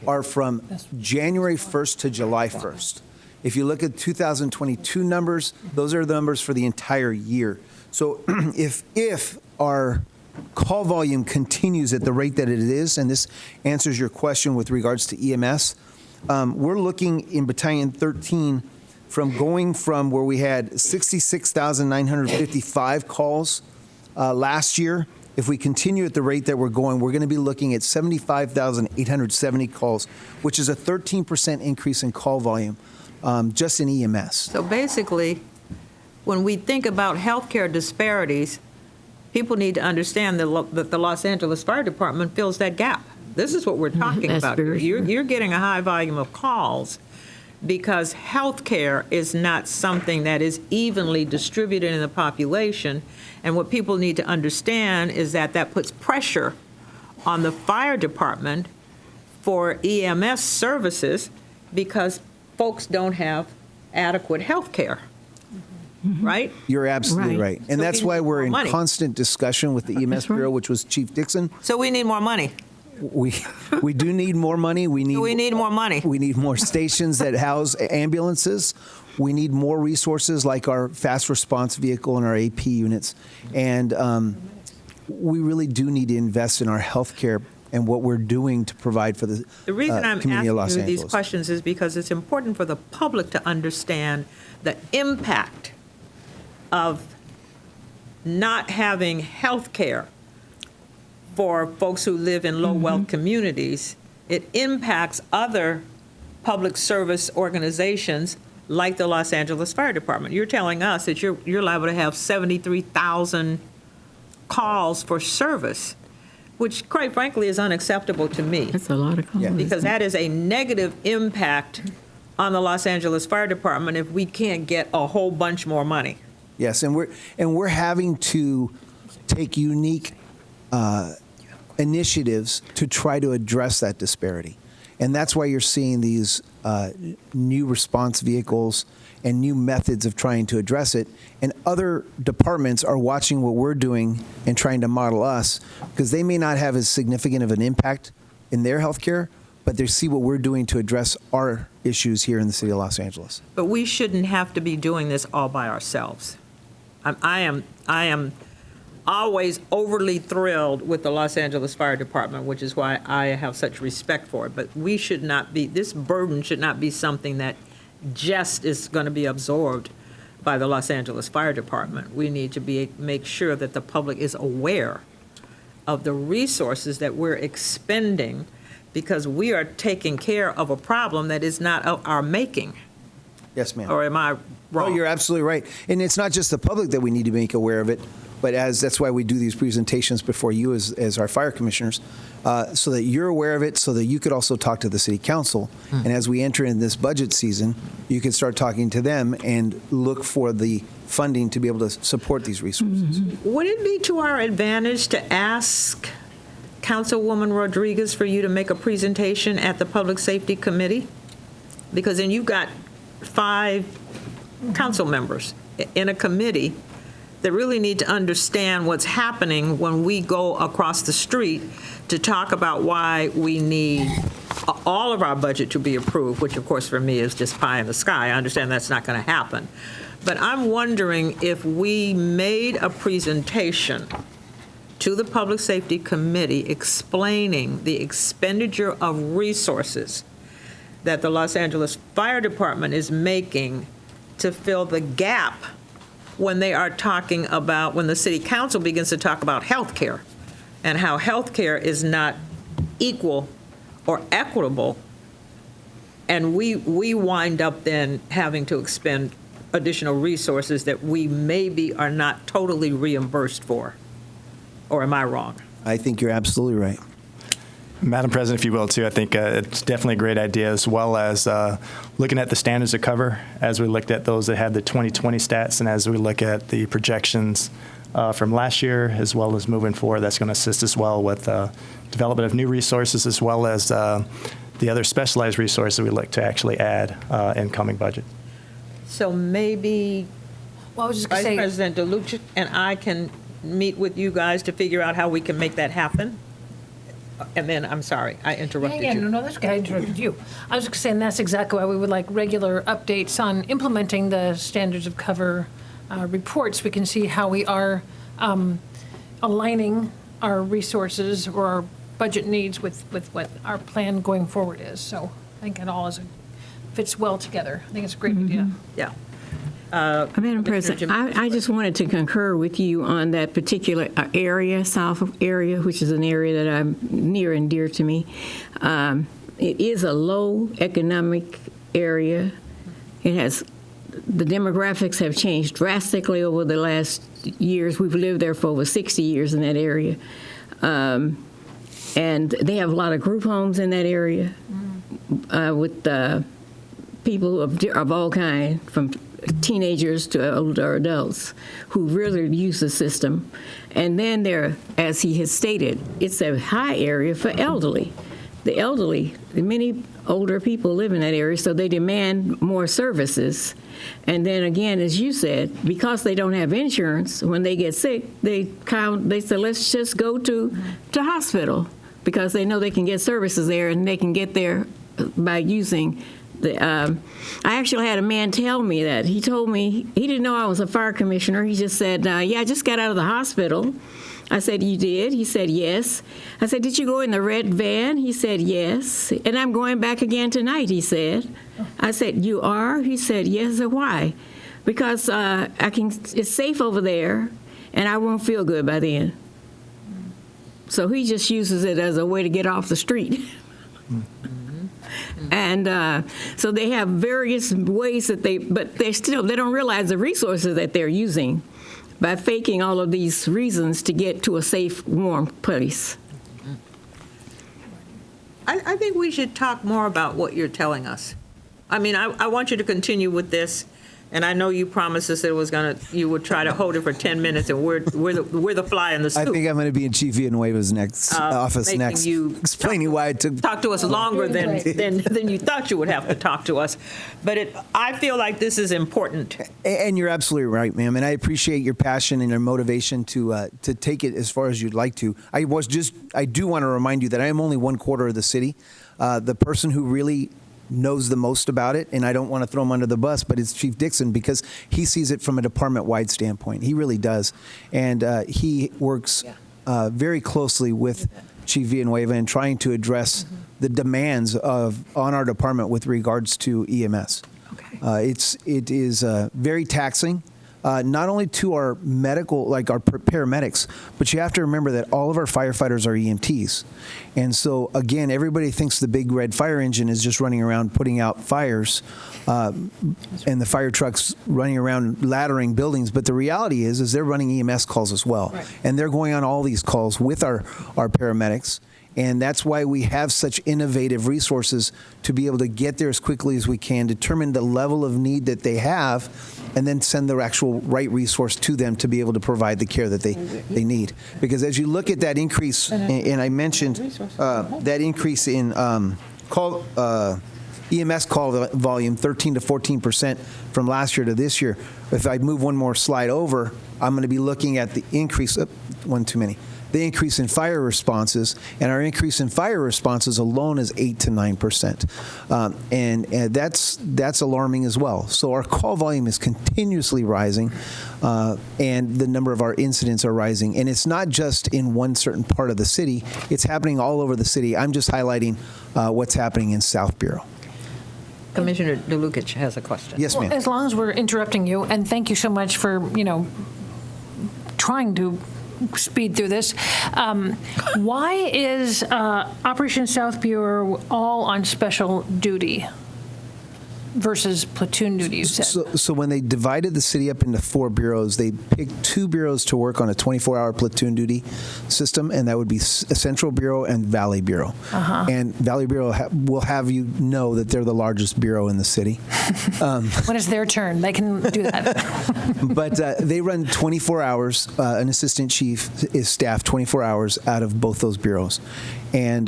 are from January 1st to July 1st. If you look at 2022 numbers, those are the numbers for the entire year. So if our call volume continues at the rate that it is, and this answers your question with regards to EMS, we're looking in Battalion 13 from going from where we had 66,955 calls last year. If we continue at the rate that we're going to be looking at 75,870 calls, which is a 13% increase in call volume just in EMS. So basically, when we think about healthcare disparities, people need to understand that the Los Angeles Fire Department fills that gap. This is what we're talking That's about. very true. You're getting a high volume of calls because healthcare is not something that is evenly distributed in the population. And what people need to understand is that puts pressure on the fire department for EMS services because folks don't have adequate healthcare. Right? You're absolutely Right. right. And So that's we why need we're more in money. constant discussion with the EMS That's right. Bureau, which was Chief Dixon. So we need more money. We do need more money. We need more money. We need more stations that house ambulances. We need more resources like our fast response vehicle and our AP units. And we really do need to invest in our healthcare and what we're doing to provide for the reason I'm community of Los asking you these Angeles. questions is because it's important for the public to understand the impact of not having health care for folks who live in low-wealth communities. It impacts other public service organizations like the Los Angeles Fire Department. You're telling us that you're liable to have 73,000 calls for service, which quite frankly is unacceptable to me. That's a lot of calls. Yeah. Because that is a negative impact on the Los Angeles Fire Department if we can't get a whole bunch more money. Yes, and we're having to take unique initiatives to try to address that disparity. And that's why you're seeing these new response vehicles and new methods of trying to address it. And other departments are watching what we're doing and trying to model us, because they may not have as significant of an impact in their healthcare, but they see what we're doing to address our issues here in the city of Los Angeles. But we shouldn't have to be doing this all by ourselves. I am always overly thrilled with the Los Angeles Fire Department, which is why I have such respect for it. But we should not be, this burden should not be something that just is going to be absorbed by the Los Angeles Fire Department. We need to make sure that the public is aware of the resources that we're expending, because we are taking care of a problem that is not of our making. Yes, ma'am. Or am I wrong? No, you're absolutely right. And it's not just the public that we need to make aware of it, but that's why we do these presentations before you as our fire commissioners, so that you're aware of it, so that you could also talk to the city council. And as we enter in this budget season, you can start talking to them and look for the funding to be able to support these resources. Would it be to our advantage to ask Councilwoman Rodriguez for you to make a presentation at the Public Safety Committee? Because then you've got 5 council members in a committee that really need to understand what's happening when we go across the street to talk about why we need all of our budget to be approved, which of course for me is just pie in the sky. I understand that's not going to happen. But I'm wondering if we made a presentation to the Public Safety Committee explaining the expenditure of resources that the Los Angeles Fire Department is making to fill the gap when they are talking about, when the city council begins to talk about health care and how health care is not equal or equitable, and we wind up then having to expend additional resources that we maybe are not totally reimbursed for. Or am I wrong? I think you're absolutely right. Madam President, if you will, too, I think it's definitely a great idea, as well as looking at the standards of cover as we looked at those that had the 2020 stats, and as we look at the projections from last year, as well as moving forward. That's going to assist as well with development of new resources, as well as the other specialized resources we look to actually add in coming budget. So maybe Well, I was just Vice going to say, President DeLucia and I can meet with you guys to figure out how we can make that happen? And then, I'm sorry, I interrupted yeah, you. no, that's okay, I interrupted you. I was just saying that's exactly why we would like regular updates on implementing the standards of cover reports. We can see how we are aligning our resources or our budget needs with what our plan going forward is. So I think it all fits well together. I think it's a great idea. Yeah. Madam President, I just wanted to concur with you on that particular area, south area, which is an area that I'm near and dear to me. It is a low economic area. It has, the demographics have changed drastically over the last years. We've lived there for over 60 years in that area. And they have a lot of group homes in that area with people of all kinds, from teenagers to older adults, who really use the system. And then there, as he has stated, it's a high area for elderly. The elderly, many older people live in that area, so they demand more services. And then again, as you said, because they don't have insurance, when they get sick, they say, let's just go to hospital, because they know they can get services there, and they can get there by using I actually had a man tell me that. He told me, he didn't know I was a fire commissioner. He just said, yeah, I just got out of the hospital. I said, you did? He said, yes. I said, did you go in the red van? He said, yes. And I'm going back again tonight, he said. I said, you are? He said, yes. I said, why? Because it's safe over there, and I won't feel good by then. So he just uses it as a way to get off the street. And so they have various ways that they don't realize the resources that they're using by faking all of these reasons to get to a safe, warm place. I think we should talk more about what you're telling us. I mean, I want you to continue with this, and I know you promised us that you would try to hold it for 10 minutes, and we're the fly in the I soup. think I'm going to be in Chief Villanueva's office making next, you explaining why it took. Talk to us longer than you thought you would have to talk to us. But I feel like this is important. And you're absolutely right, ma'am. And I appreciate your passion and your motivation to take it as far as you'd like to. I do want to remind you that I am only 1/4 of the city. The person who really knows the most about it, and I don't want to throw him under the bus, but it's Chief Dixon, because he sees it from a department-wide standpoint. He really does. And he works very closely with Chief Villanueva in trying to address the demands on our department with regards to EMS. Okay. It is very taxing, not only to our medical, like our paramedics, but you have to remember that all of our firefighters are EMTs. And so, again, everybody thinks the big red fire engine is just running around putting out fires, and the fire trucks running around laddering buildings. But the reality is they're running EMS calls as well. Right. And they're going on all these calls with our paramedics. And that's why we have such innovative resources to be able to get there as quickly as we can, determine the level of need that they have, and then send the actual right resource to them to be able to provide the care that they need. Because as you look at that increase, and I mentioned that increase in EMS call volume, 13 to 14% from last year to this year, if I move one more slide over, I'm going to be looking at the increase, one too many, the increase in fire responses, and our increase in fire responses alone is 8 to 9%, and that's alarming as well. So our call volume is continuously rising, and the number of our incidents are rising, and it's not just in one certain part of the city; it's happening all over the city. I'm just highlighting what's happening in South Bureau. Commissioner DeLucich has a question. Yes, ma'am. As long as we're interrupting you, and thank you so much for, trying to speed through this. Why is Operation South Bureau all on special duty versus platoon duty, you said? So when they divided the city up into 4 bureaus, they picked 2 bureaus to work on a 24-hour platoon duty system, and that would be Central Bureau and Valley Bureau. And Valley Bureau will have you know that they're the largest bureau in the city. When it's their turn, they can do that. But they run 24 hours. An assistant chief is staffed 24 hours out of both those bureaus. And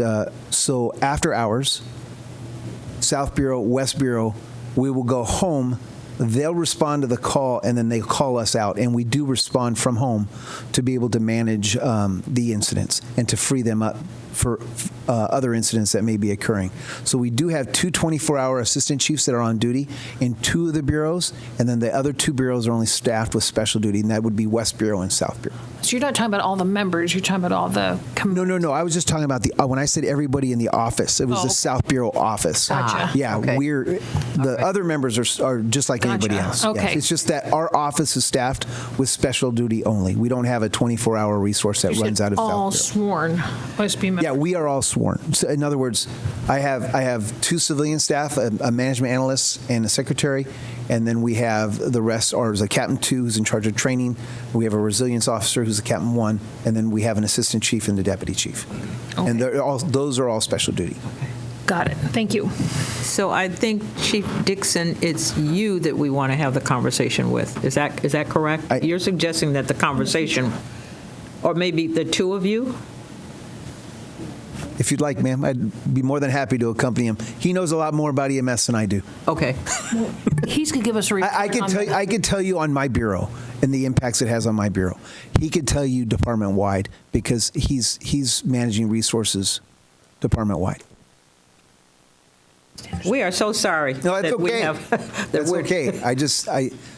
so after hours, South Bureau, West Bureau, we will go home. They'll respond to the call, and then they call us out. And we do respond from home to be able to manage the incidents and to free them up for other incidents that may be occurring. So we do have 2 24-hour assistant chiefs that are on duty in 2 of the bureaus, and then the other 2 bureaus are only staffed with special duty, and that would be West Bureau and South Bureau. So you're not talking about all the members, you're talking about all the... No. I was just talking about when I said everybody in the office, it was the South Bureau office. Gotcha. Yeah, Okay. The other members are just like anybody else. Okay. Yes. It's just that our office is staffed with special duty only. We don't have a 24-hour resource that You runs said out of all South Bureau. sworn OSB members. Yeah, we are all sworn. So in other words, I have 2 civilian staff, a management analyst and a secretary, and then we have the rest are a Captain 2 who's in charge of training. We have a resilience officer who's a Captain 1, and then we have an assistant chief and the deputy chief. Okay. And those are all special duty. Got it. Thank you. So I think, Chief Dixon, it's you that we want to have the conversation with. Is that correct? You're suggesting that the conversation, or maybe the 2 of you? If you'd like, ma'am, I'd be more than happy to accompany him. He knows a lot more about EMS than I do. Okay. He's going to give us a report I could tell you on my bureau and the impacts it has on my bureau. He could tell you department-wide because he's managing resources department-wide. We are so sorry No, that's that we okay. have. that That's we're- okay.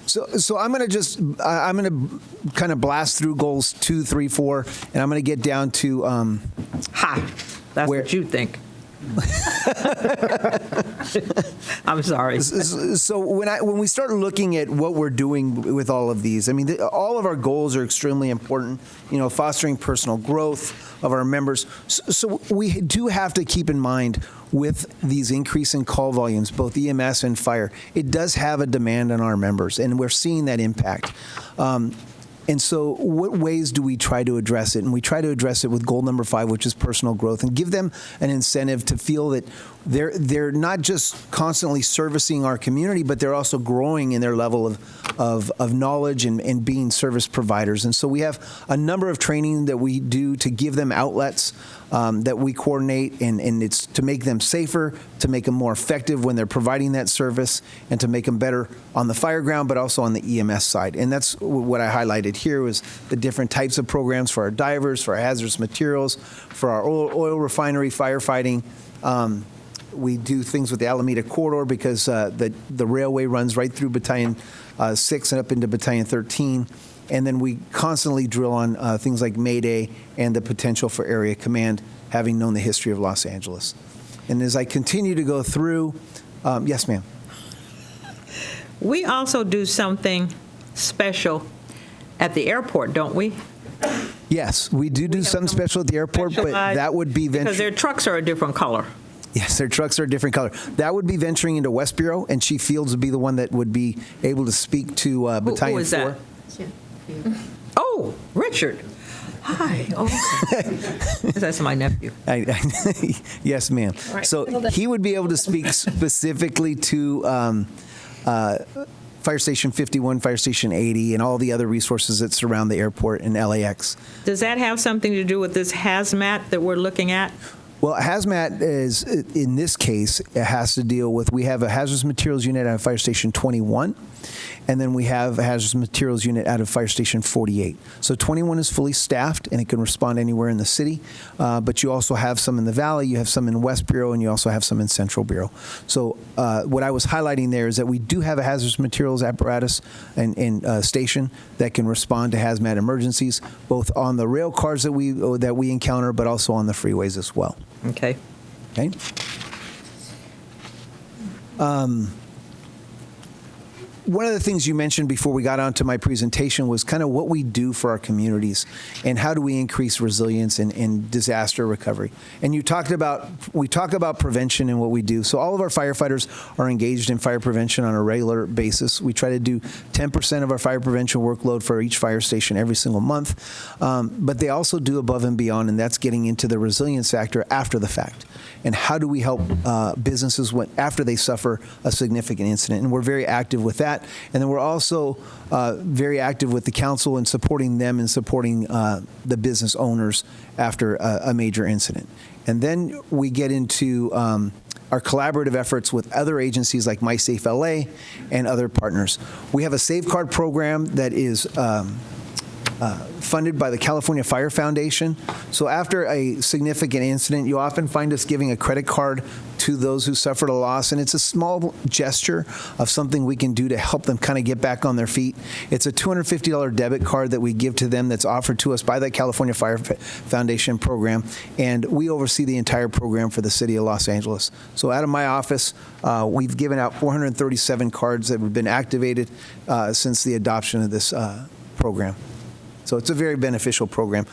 So I'm going to kind of blast through goals 2, 3, 4, and I'm going to get down to Ha! That's Where- what you think. I'm sorry. So when we start looking at what we're doing with all of these, I mean, all of our goals are extremely important. Fostering personal growth of our members. So we do have to keep in mind with these increasing call volumes, both EMS and fire, it does have a demand on our members, and we're seeing that impact. And so what ways do we try to address it? And we try to address it with goal number 5, which is personal growth, and give them an incentive to feel that they're not just constantly servicing our community, but they're also growing in their level of knowledge and being service providers. And so we have a number of training that we do to give them outlets that we coordinate, and it's to make them safer, to make them more effective when they're providing that service, and to make them better on the fire ground, but also on the EMS side. And that's what I highlighted here was the different types of programs for our divers, for our hazardous materials, for our oil refinery firefighting. We do things with the Alameda Corridor because the railway runs right through Battalion 6 and up into Battalion 13. And then we constantly drill on things like Mayday and the potential for area command, having known the history of Los Angeles. And as I continue to go through, yes, ma'am. We also do something special at the airport, don't we? Yes, we do something special at the airport, but that would be because their trucks are a different color. Yes, their trucks are a different color. That would be venturing into West Bureau, and Chief Fields would be the one that would be able to speak to Battalion 4. Who is that? Oh, Richard. Hi. Okay. That's my nephew. Yes, ma'am. Right. So he would be able to speak specifically to Fire Station 51, Fire Station 80, and all the other resources that surround the airport and LAX. Does that have something to do with this hazmat that we're looking at? Well, hazmat is, in this case, it has to deal with, we have a hazardous materials unit at Fire Station 21, and then we have a hazardous materials unit out of Fire Station 48. So 21 is fully staffed, and it can respond anywhere in the city, but you also have some in the Valley, you have some in West Bureau, and you also have some in Central Bureau. So what I was highlighting there is that we do have a hazardous materials apparatus and station that can respond to hazmat emergencies, both on the rail cars that we encounter, but also on the freeways as well. Okay. Okay. One of the things you mentioned before we got onto my presentation was kind of what we do for our communities and how do we increase resilience and disaster recovery. And we talk about prevention and what we do. So all of our firefighters are engaged in fire prevention on a regular basis. We try to do 10% of our fire prevention workload for each fire station every single month. But they also do above and beyond, and that's getting into the resilience factor after the fact. And how do we help businesses after they suffer a significant incident? And we're very active with that. And then we're also very active with the council in supporting them and supporting the business owners after a major incident. And then we get into our collaborative efforts with other agencies like MySafe LA and other partners. We have a Safeguard program that is funded by the California Fire Foundation. So after a significant incident, you often find us giving a credit card to those who suffered a loss, and it's a small gesture of something we can do to help them kind of get back on their feet. It's a $250 debit card that we give to them that's offered to us by the California Fire Foundation program, and we oversee the entire program for the city of Los Angeles. So out of my office, we've given out 437 cards that have been activated since the adoption of this program. So it's a very beneficial program.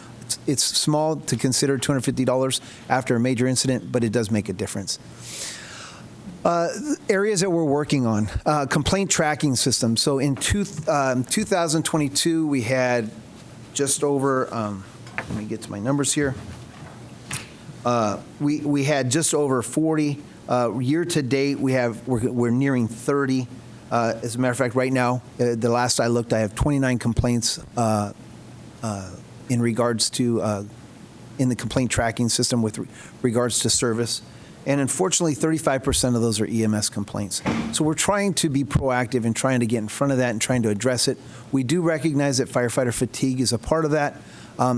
It's small to consider $250 after a major incident, but it does make a difference. Areas that we're working on, complaint tracking system. So in 2022, we had just over, let me get to my numbers here. We had just over 40. Year to date, we're nearing 30. As a matter of fact, right now, the last I looked, I have 29 complaints in regards to in the complaint tracking system with regards to service. And unfortunately, 35% of those are EMS complaints. So we're trying to be proactive and trying to get in front of that and trying to address it. We do recognize that firefighter fatigue is a part of that.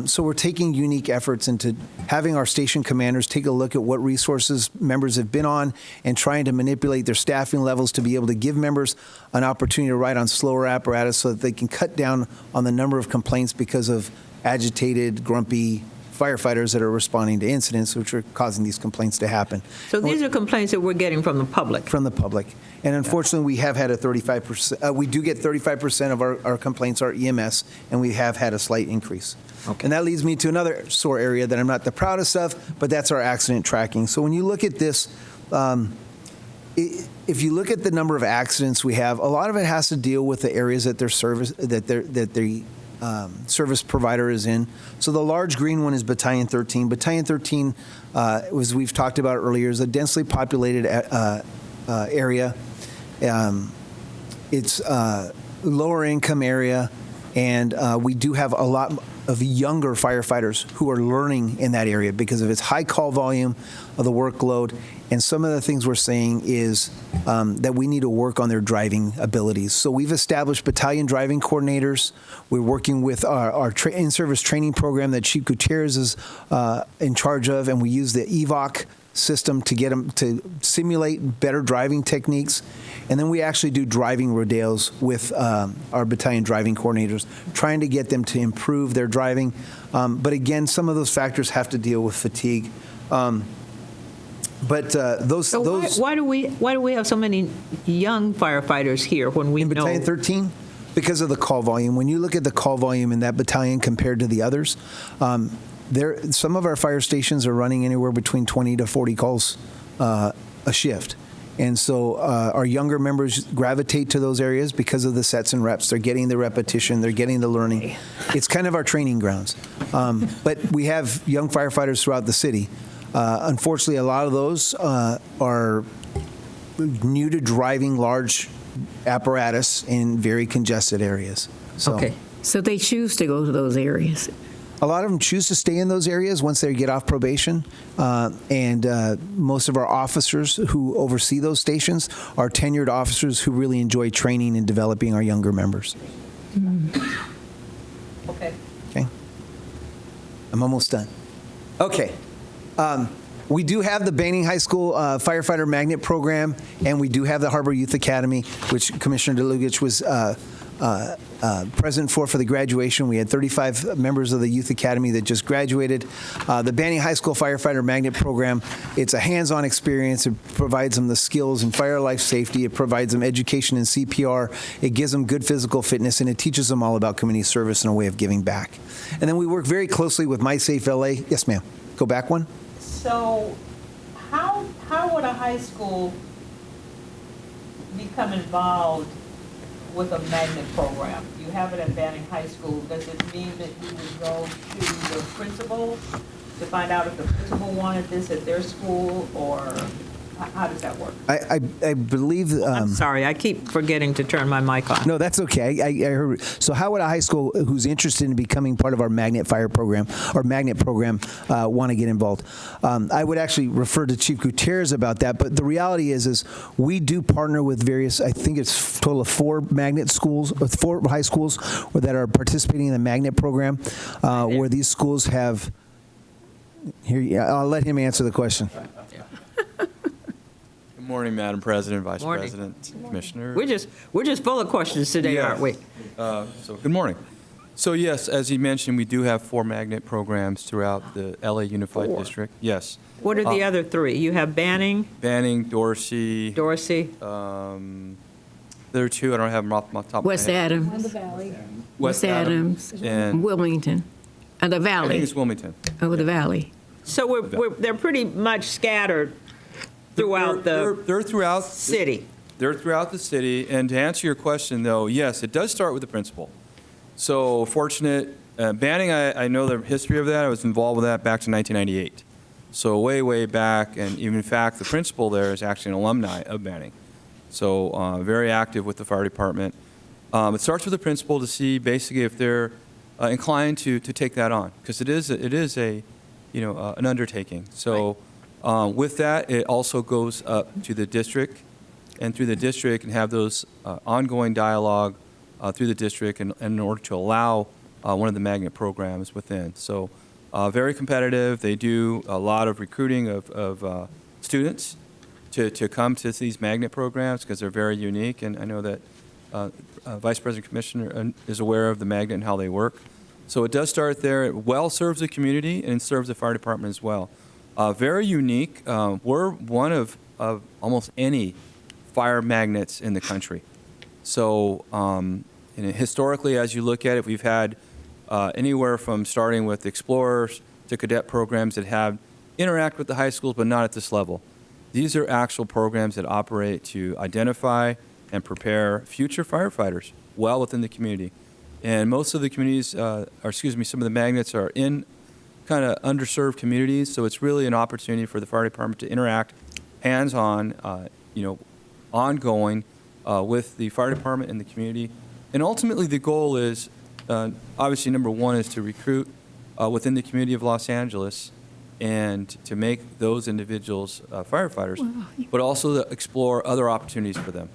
So we're taking unique efforts into having our station commanders take a look at what resources members have been on and trying to manipulate their staffing levels to be able to give members an opportunity to ride on slower apparatus so that they can cut down on the number of complaints because of agitated, grumpy firefighters that are responding to incidents which are causing these complaints to happen. So these are complaints that we're getting from the public? From the public. And unfortunately, we have had a 35%, we do get 35% of our complaints are EMS, and we have had a slight increase. Okay. And that leads me to another sore area that I'm not the proudest of, but that's our accident tracking. So when you look at this, if you look at the number of accidents we have, a lot of it has to deal with the areas that the service provider is in. So the large green one is Battalion 13. Battalion 13, as we've talked about earlier, is a densely populated area. It's a lower income area, and we do have a lot of younger firefighters who are learning in that area because of its high call volume of the workload. And some of the things we're saying is that we need to work on their driving abilities. So we've established battalion driving coordinators. We're working with our in-service training program that Chief Gutierrez is in charge of, and we use the EVOC system to get them to simulate better driving techniques. And then we actually do driving rodeos with our battalion driving coordinators, trying to get them to improve their driving. But again, some of those factors have to deal with fatigue. Why do we have so many young firefighters here when we in know? Battalion 13? Because of the call volume. When you look at the call volume in that battalion compared to the others, some of our fire stations are running anywhere between 20 to 40 calls a shift. And so our younger members gravitate to those areas because of the sets and reps. They're getting the repetition. They're getting the learning. It's kind of our training grounds. But we have young firefighters throughout the city. Unfortunately, a lot of those are new to driving large apparatus in very congested areas. So, Okay. So they choose to go to those areas. A lot of them choose to stay in those areas once they get off probation, and most of our officers who oversee those stations are tenured officers who really enjoy training and developing our younger members. Okay. Okay? I'm almost done. Okay. We do have the Banning High School Firefighter Magnet Program, and we do have the Harbor Youth Academy, which Commissioner DeLugich was present for the graduation. We had 35 members of the Youth Academy that just graduated. The Banning High School Firefighter Magnet Program, it's a hands-on experience. It provides them the skills in fire life safety. It provides them education in CPR. It gives them good physical fitness, and it teaches them all about community service and a way of giving back. And then we work very closely with MySafe LA. Yes, ma'am. Go back one. So how would a high school become involved with a magnet program? You have it at Banning High School. Does it mean that you would go to the principal to find out if the principal wanted this at their school, or how does that work? I believe. I'm sorry, I keep forgetting to turn my mic on. No, that's okay. I heard. So how would a high school who's interested in becoming part of our Magnet Fire program or Magnet program want to get involved? I would actually refer to Chief Gutierrez about that. But the reality is we do partner with various, I think it's a total of 4 magnet schools, 4 high schools that are participating in the Magnet program, where these schools have, here, I'll let him answer the question. Good morning, Madam President, Vice Morning. President, Commissioner. We're just full of questions today, Yes. aren't we? So, good morning. So, yes, as you mentioned, we do have 4 magnet programs throughout the LA Unified 4. District. Yes. What are the other 3? You have Banning, Banning, Dorsey. Dorsey, There are 2, I don't have them off my top of my West head. Adams, West Adams, and Wilmington, the I think Valley, it's Wilmington. over the Valley. So they're pretty much scattered throughout the They're throughout city. They're throughout the city. And to answer your question, though, yes, it does start with the principal. So fortunate, Banning, I know the history of that. I was involved with that back to 1998. So way, way back. And even, in fact, the principal there is actually an alumni of Banning. So very active with the fire department. It starts with the principal to see basically if they're inclined to take that on, because it is a an undertaking. So with that, it also goes up to the district, and through the district, and have those ongoing dialogue through the district, and in order to allow one of the magnet programs within. So very competitive. They do a lot of recruiting of students to come to these magnet programs because they're very unique. And I know that Vice President Commissioner is aware of the magnet and how they work. So it does start there. It well serves the community and serves the fire department as well. Very unique. We're one of almost any fire magnets in the country. So historically, as you look at it, we've had anywhere from starting with explorers to cadet programs that have interact with the high schools, but not at this level. These are actual programs that operate to identify and prepare future firefighters well within the community. And most of the communities, some of the magnets are in kind of underserved communities, so it's really an opportunity for the fire department to interact hands-on, ongoing with the fire department and the community. And ultimately, the goal is, obviously, number one is to recruit within the community of Los Angeles and to make those individuals firefighters, but also to explore other opportunities for them.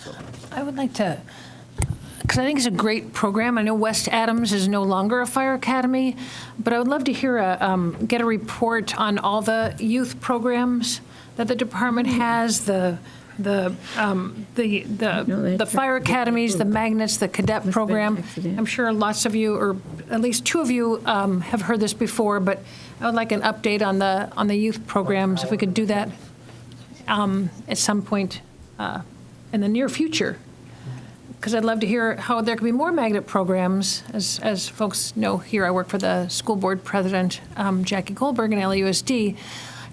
So. I would like to, because I think it's a great program. I know West Adams is no longer a fire academy, but I would love to hear get a report on all the youth programs that the department has, the fire academies, the magnets, the cadet program. I'm sure lots of you, or at least 2 of you, have heard this before, but I would like an update on the youth programs, if we could do that at some point in the near future. Because I'd love to hear how there could be more magnet programs. As folks know, here I work for the school board president, Jackie Goldberg, in LAUSD.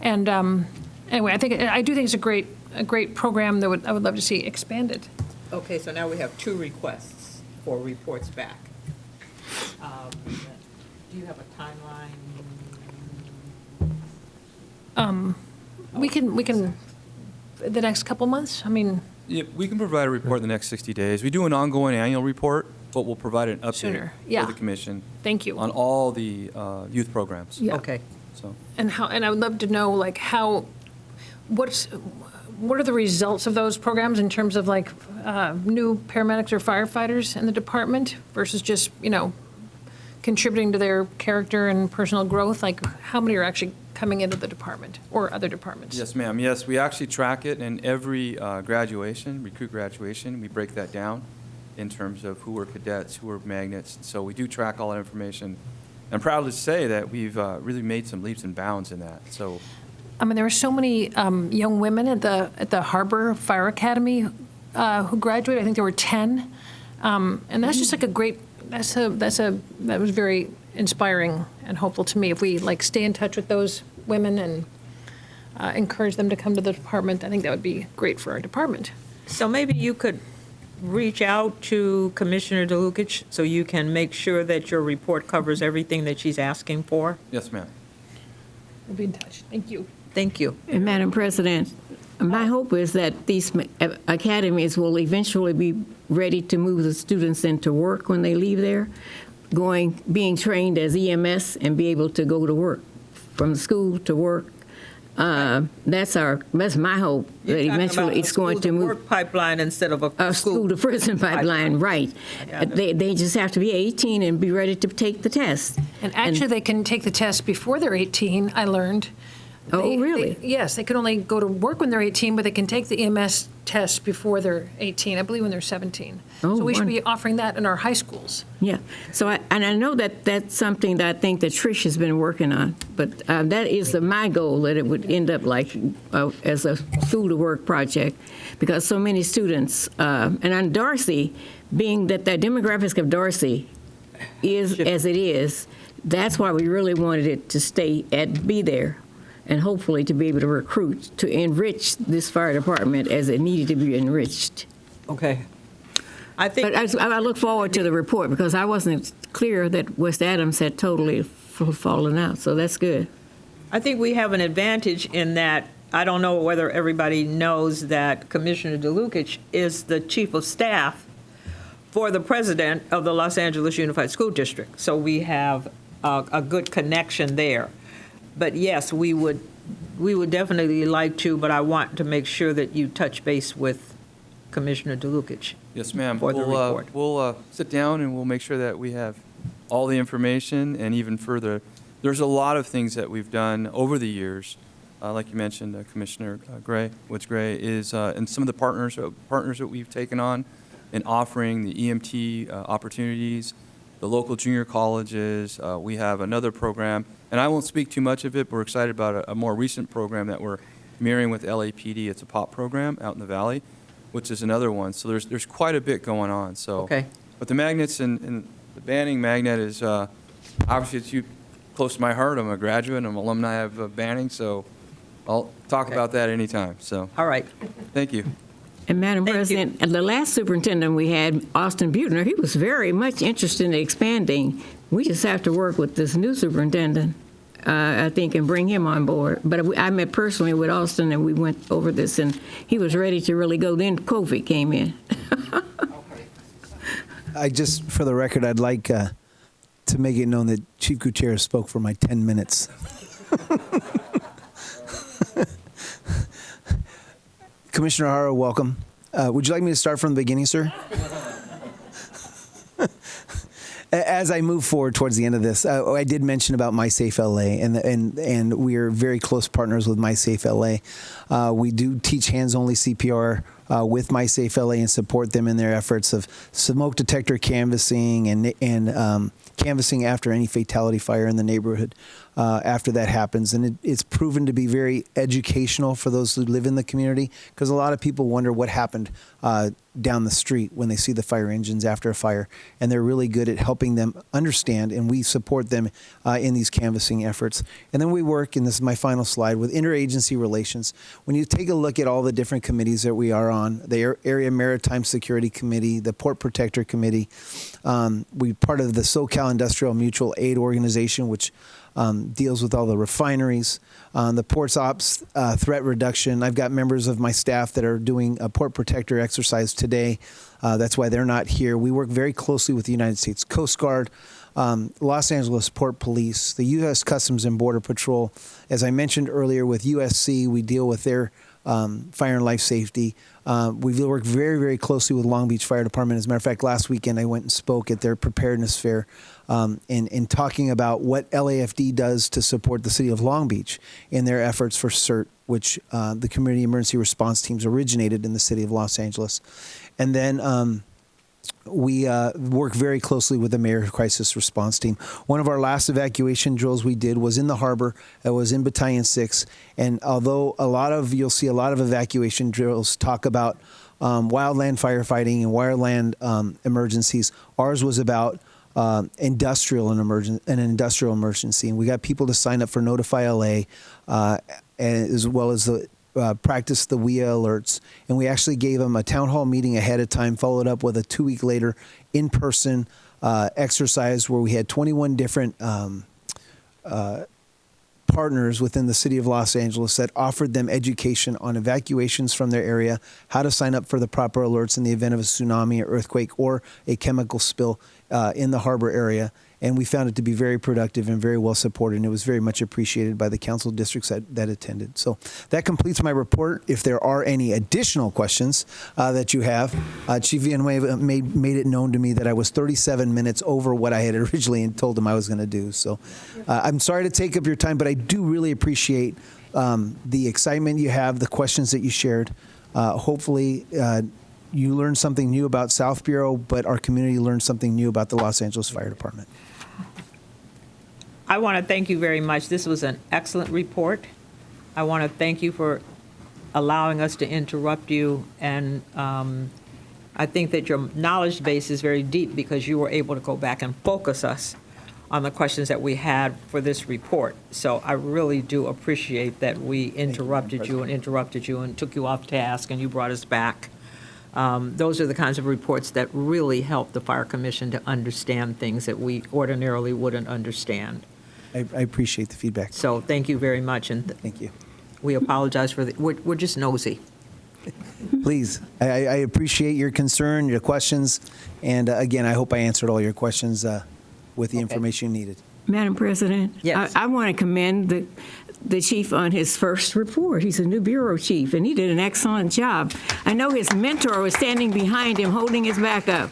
And anyway, I do think it's a great program that I would love to see expanded. Okay, so now we have 2 requests for reports back. Do you have a timeline? We can the next couple months. I mean, Yeah, we can provide a report in the next 60 days. We do an ongoing annual report, but we'll provide an update Sooner, yeah. for the commission. Thank you. On all the youth programs. Yeah. Okay. So. And I would love to know, like, what are the results of those programs in terms of, like, new paramedics or firefighters in the department versus just, contributing to their character and personal growth? Like, how many are actually coming into the department or other departments? Yes, ma'am. Yes, we actually track it, and every recruit graduation, we break that down in terms of who were cadets, who were magnets. So we do track all that information. I'm proud to say that we've really made some leaps and bounds in that. So, I mean, there were so many young women at the Harbor Fire Academy who graduated. I think there were 10, and that's just like a great. That was very inspiring and hopeful to me. If we stay in touch with those women and encourage them to come to the department, I think that would be great for our department. So maybe you could reach out to Commissioner DeLucich so you can make sure that your report covers everything that she's asking for? yes, ma'am. We'll be in touch. Thank you. Thank you. And Madam President, my hope is that these academies will eventually be ready to move the students into work when they leave there, being trained as EMS and be able to go to work, from school to work. That's my hope, that eventually it's going to move. Work pipeline instead of A school to prison pipeline, right. They just have to be 18 and be ready to take the test. And actually, they can take the test before they're 18, I learned. Oh, really? Yes, they can only go to work when they're 18, but they can take the EMS test before they're 18, I believe when they're 17. Oh, so we should be offering that in our high schools. Yeah. So I know that that's something that I think that Trish has been working on, but that is my goal, that it would end up as a school to work project, because so many students, and on Darcy, being that the demographics of Darcy is as it is, that's why we really wanted it to be there. And hopefully to be able to recruit, to enrich this fire department as it needed to be enriched. Okay. I think. But I look forward to the report, because I wasn't clear that West Adams had totally fallen out, so that's good. I think we have an advantage in that, I don't know whether everybody knows that Commissioner DeLucich is the chief of staff for the president of the Los Angeles Unified School District. So we have a good connection there. But yes, we would definitely like to, but I want to make sure that you touch base with Commissioner DeLucich. Yes, ma'am. For the report. We'll sit down and we'll make sure that we have all the information, and even further. There's a lot of things that we've done over the years, like you mentioned, Commissioner Woods Gray, is and some of the partners that we've taken on in offering the EMT opportunities, the local junior colleges. We have another program, and I won't speak too much of it, but we're excited about a more recent program that we're mirroring with LAPD. It's a POP program out in the Valley, which is another one. So there's quite a bit going on. So, Okay. But the magnets and the Banning magnet is obviously it's close to my heart. I'm a graduate. I'm an alumni of Banning, so I'll talk about that anytime. So, All right. thank you. And Madam Thank you. President, the last superintendent we had, Austin Butner, he was very much interested in expanding. We just have to work with this new superintendent, I think, and bring him on board. But I met personally with Austin, and we went over this, and he was ready to really go. Then COVID came in. For the record, I'd like to make it known that Chief Gutierrez spoke for my 10 minutes. Commissioner Hara, welcome. Would you like me to start from the beginning, sir? As I move forward towards the end of this, I did mention about MySafe LA, and we are very close partners with MySafe LA. We do teach hands-only CPR with MySafe LA and support them in their efforts of smoke detector canvassing and canvassing after any fatality fire in the neighborhood after that happens. And it's proven to be very educational for those who live in the community, because a lot of people wonder what happened down the street when they see the fire engines after a fire. And they're really good at helping them understand, and we support them in these canvassing efforts. And then we work, and this is my final slide, with interagency relations. When you take a look at all the different committees that we are on, the Area Maritime Security Committee, the Port Protector Committee, we're part of the SoCal Industrial Mutual Aid Organization, which deals with all the refineries, the ports ops threat reduction. I've got members of my staff that are doing a port protector exercise today. That's why they're not here. We work very closely with the United States Coast Guard, Los Angeles Port Police, the U.S. Customs and Border Patrol. As I mentioned earlier, with USC, we deal with their fire and life safety. We've worked very, very closely with Long Beach Fire Department. As a matter of fact, last weekend I went and spoke at their preparedness fair in talking about what LAFD does to support the city of Long Beach in their efforts for CERT, which the Community Emergency Response Teams originated in the city of Los Angeles. And then we work very closely with the Mayor's Crisis Response Team. One of our last evacuation drills we did was in the harbor. It was in Battalion 6. And although you'll see a lot of evacuation drills talk about wildland firefighting and wildland emergencies, ours was about an industrial emergency. And we got people to sign up for Notify LA, as well as the practice the WIA alerts, and we actually gave them a town hall meeting ahead of time, followed up with a 2 week later in-person exercise where we had 21 different partners within the city of Los Angeles that offered them education on evacuations from their area, how to sign up for the proper alerts in the event of a tsunami or earthquake or a chemical spill in the harbor area. And we found it to be very productive and very well supported, and it was very much appreciated by the council districts that attended. So that completes my report. If there are any additional questions that you have, Chief Villanueva made it known to me that I was 37 minutes over what I had originally told him I was going to do. So I'm sorry to take up your time, but I do really appreciate the excitement you have, the questions that you shared. Hopefully, you learned something new about South Bureau, but our community learned something new about the Los Angeles Fire Department. I want to thank you very much. This was an excellent report. I want to thank you for allowing us to interrupt you. And I think that your knowledge base is very deep because you were able to go back and focus us on the questions that we had for this report. So I really do appreciate that we interrupted you and took you off task and you brought us back. Those are the kinds of reports that really help the Fire Commission to understand things that we ordinarily wouldn't understand. I appreciate the feedback. So thank you very much, and Thank you. we apologize for we're just nosy. Please, I appreciate your concern, your questions, and again, I hope I answered all your questions with the information you needed. Madam President, Yes. I want to commend the chief on his first report. He's a new bureau chief, and he did an excellent job. I know his mentor was standing behind him, holding his back up.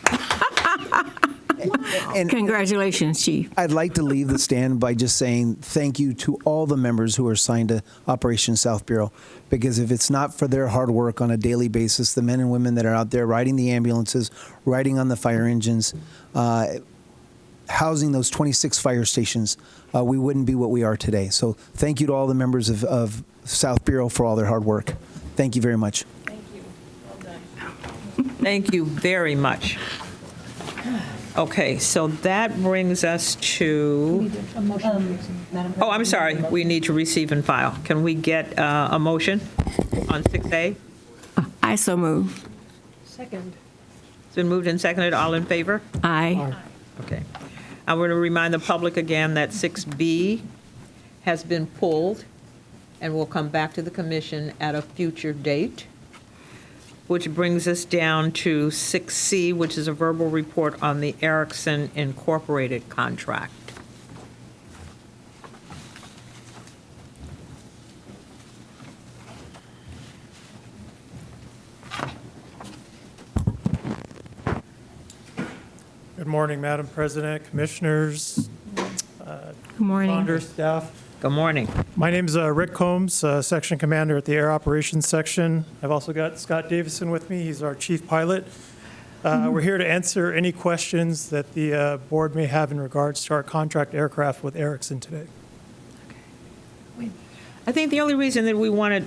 And Congratulations, Chief. I'd like to leave the stand by just saying thank you to all the members who are assigned to Operation South Bureau, because if it's not for their hard work on a daily basis, the men and women that are out there riding the ambulances, riding on the fire engines, housing those 26 fire stations, we wouldn't be what we are today. So thank you to all the members of South Bureau for all their hard work. Thank you very much. Thank you very much. Okay, so that brings us to, oh, I'm sorry, we need to receive and file. Can we get a motion on 6A? I so move. Second. It's been moved and seconded. All in favor? Aye. Okay. I want to remind the public again that 6B has been pulled and will come back to the commission at a future date, which brings us down to 6C, which is a verbal report on the Erickson Incorporated contract. Good morning, Madam President, Commissioners, Good morning. Saunders, staff. Good morning. My name is Rick Combs, Section Commander at the Air Operations Section. I've also got Scott Davison with me. He's our Chief Pilot. We're here to answer any questions that the board may have in regards to our contract aircraft with Erickson today. I think the only reason that we wanted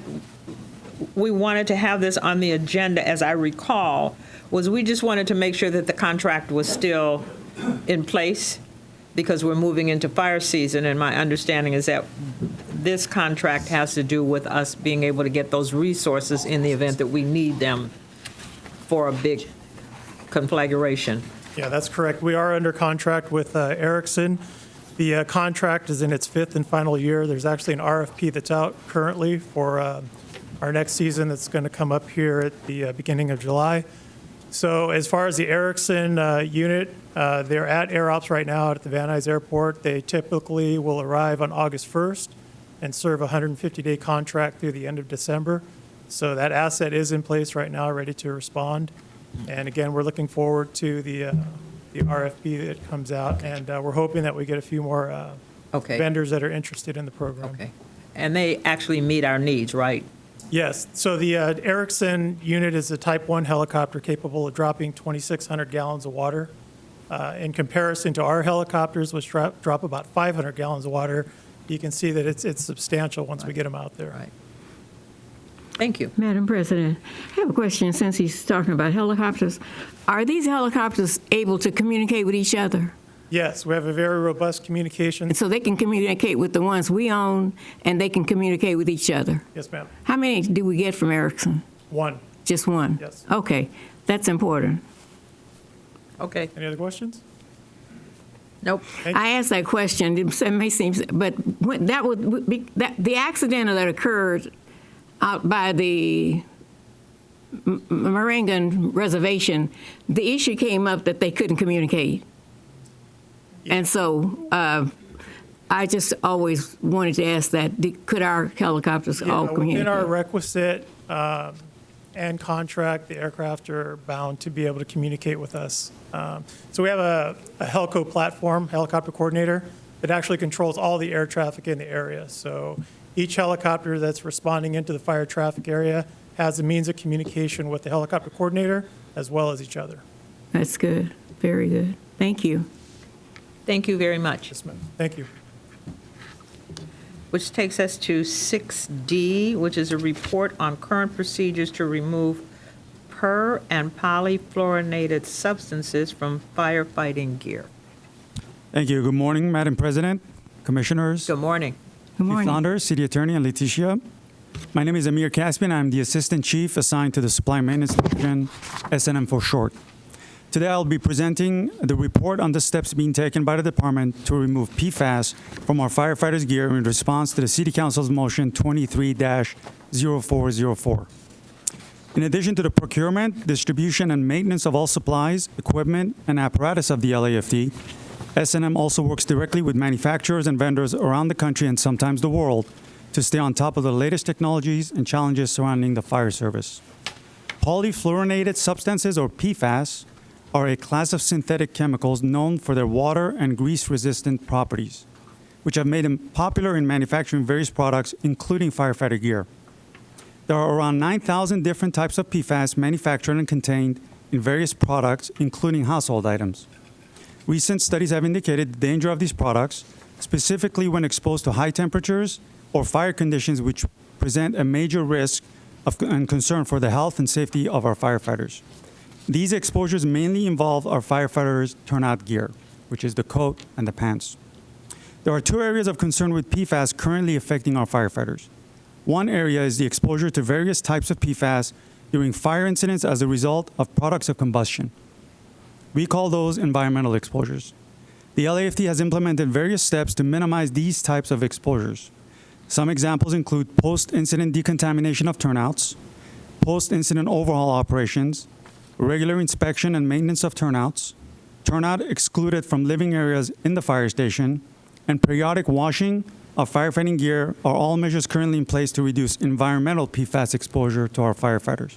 to have this on the agenda, as I recall, was we just wanted to make sure that the contract was still in place because we're moving into fire season, and my understanding is that this contract has to do with us being able to get those resources in the event that we need them for a big conflagration. Yeah, that's correct. We are under contract with Erickson. The contract is in its 5th and final year. There's actually an RFP that's out currently for our next season that's going to come up here at the beginning of July. So as far as the Erickson unit, they're at Air Ops right now at the Van Nuys Airport. They typically will arrive on August 1st and serve a 150-day contract through the end of December. So that asset is in place right now, ready to respond. And again, we're looking forward to the RFP that comes out, and we're hoping that we get a few more Okay. vendors that are interested in the program. Okay. And they actually meet our needs, right? Yes, so the Erickson unit is a Type 1 helicopter capable of dropping 2,600 gallons of water. In comparison to our helicopters, which drop about 500 gallons of water, you can see that it's substantial once we get them out there. Right. Thank you. Madam President, I have a question since he's talking about helicopters. Are these helicopters able to communicate with each other? Yes, we have a very robust communication. So they can communicate with the ones we own, and they can communicate with each other? Yes, ma'am. How many do we get from Erickson? One. Just one? Yes. Okay, that's important. Okay. Any other questions? Nope. I asked that question, it may seem, but that would be, the accident that occurred out by the Morangan Reservation, the issue came up that they couldn't communicate. And so I just always wanted to ask that, could our helicopters all communicate? Within our requisite and contract, the aircraft are bound to be able to communicate with us. So we have a Helco platform, helicopter coordinator, that actually controls all the air traffic in the area. So each helicopter that's responding into the fire traffic area has a means of communication with the helicopter coordinator as well as each other. That's good, very good. Thank you. Thank you very much. Yes, ma'am. Thank you. Which takes us to 6D, which is a report on current procedures to remove per- and polyfluorinated substances from firefighting gear. Thank you. Good morning, Madam President, Commissioners, Good morning. Good Chief morning. Saunders, City Attorney, and Leticia. My name is Amir Caspian. I'm the Assistant Chief assigned to the Supply Maintenance Division, S&M for short. Today, I'll be presenting the report on the steps being taken by the department to remove PFAS from our firefighters' gear in response to the City Council's motion 23-0404. In addition to the procurement, distribution, and maintenance of all supplies, equipment, and apparatus of the LAFD, S&M also works directly with manufacturers and vendors around the country and sometimes the world to stay on top of the latest technologies and challenges surrounding the fire service. Polyfluorinated substances, or PFAS, are a class of synthetic chemicals known for their water and grease-resistant properties, which have made them popular in manufacturing various products, including firefighter gear. There are around 9,000 different types of PFAS manufactured and contained in various products, including household items. Recent studies have indicated the danger of these products, specifically when exposed to high temperatures or fire conditions which present a major risk and concern for the health and safety of our firefighters. These exposures mainly involve our firefighters' turnout gear, which is the coat and the pants. There are two areas of concern with PFAS currently affecting our firefighters. One area is the exposure to various types of PFAS during fire incidents as a result of products of combustion. We call those environmental exposures. The LAFD has implemented various steps to minimize these types of exposures. Some examples include post-incident decontamination of turnouts, post-incident overhaul operations, regular inspection and maintenance of turnouts, turnout excluded from living areas in the fire station, and periodic washing of firefighting gear are all measures currently in place to reduce environmental PFAS exposure to our firefighters.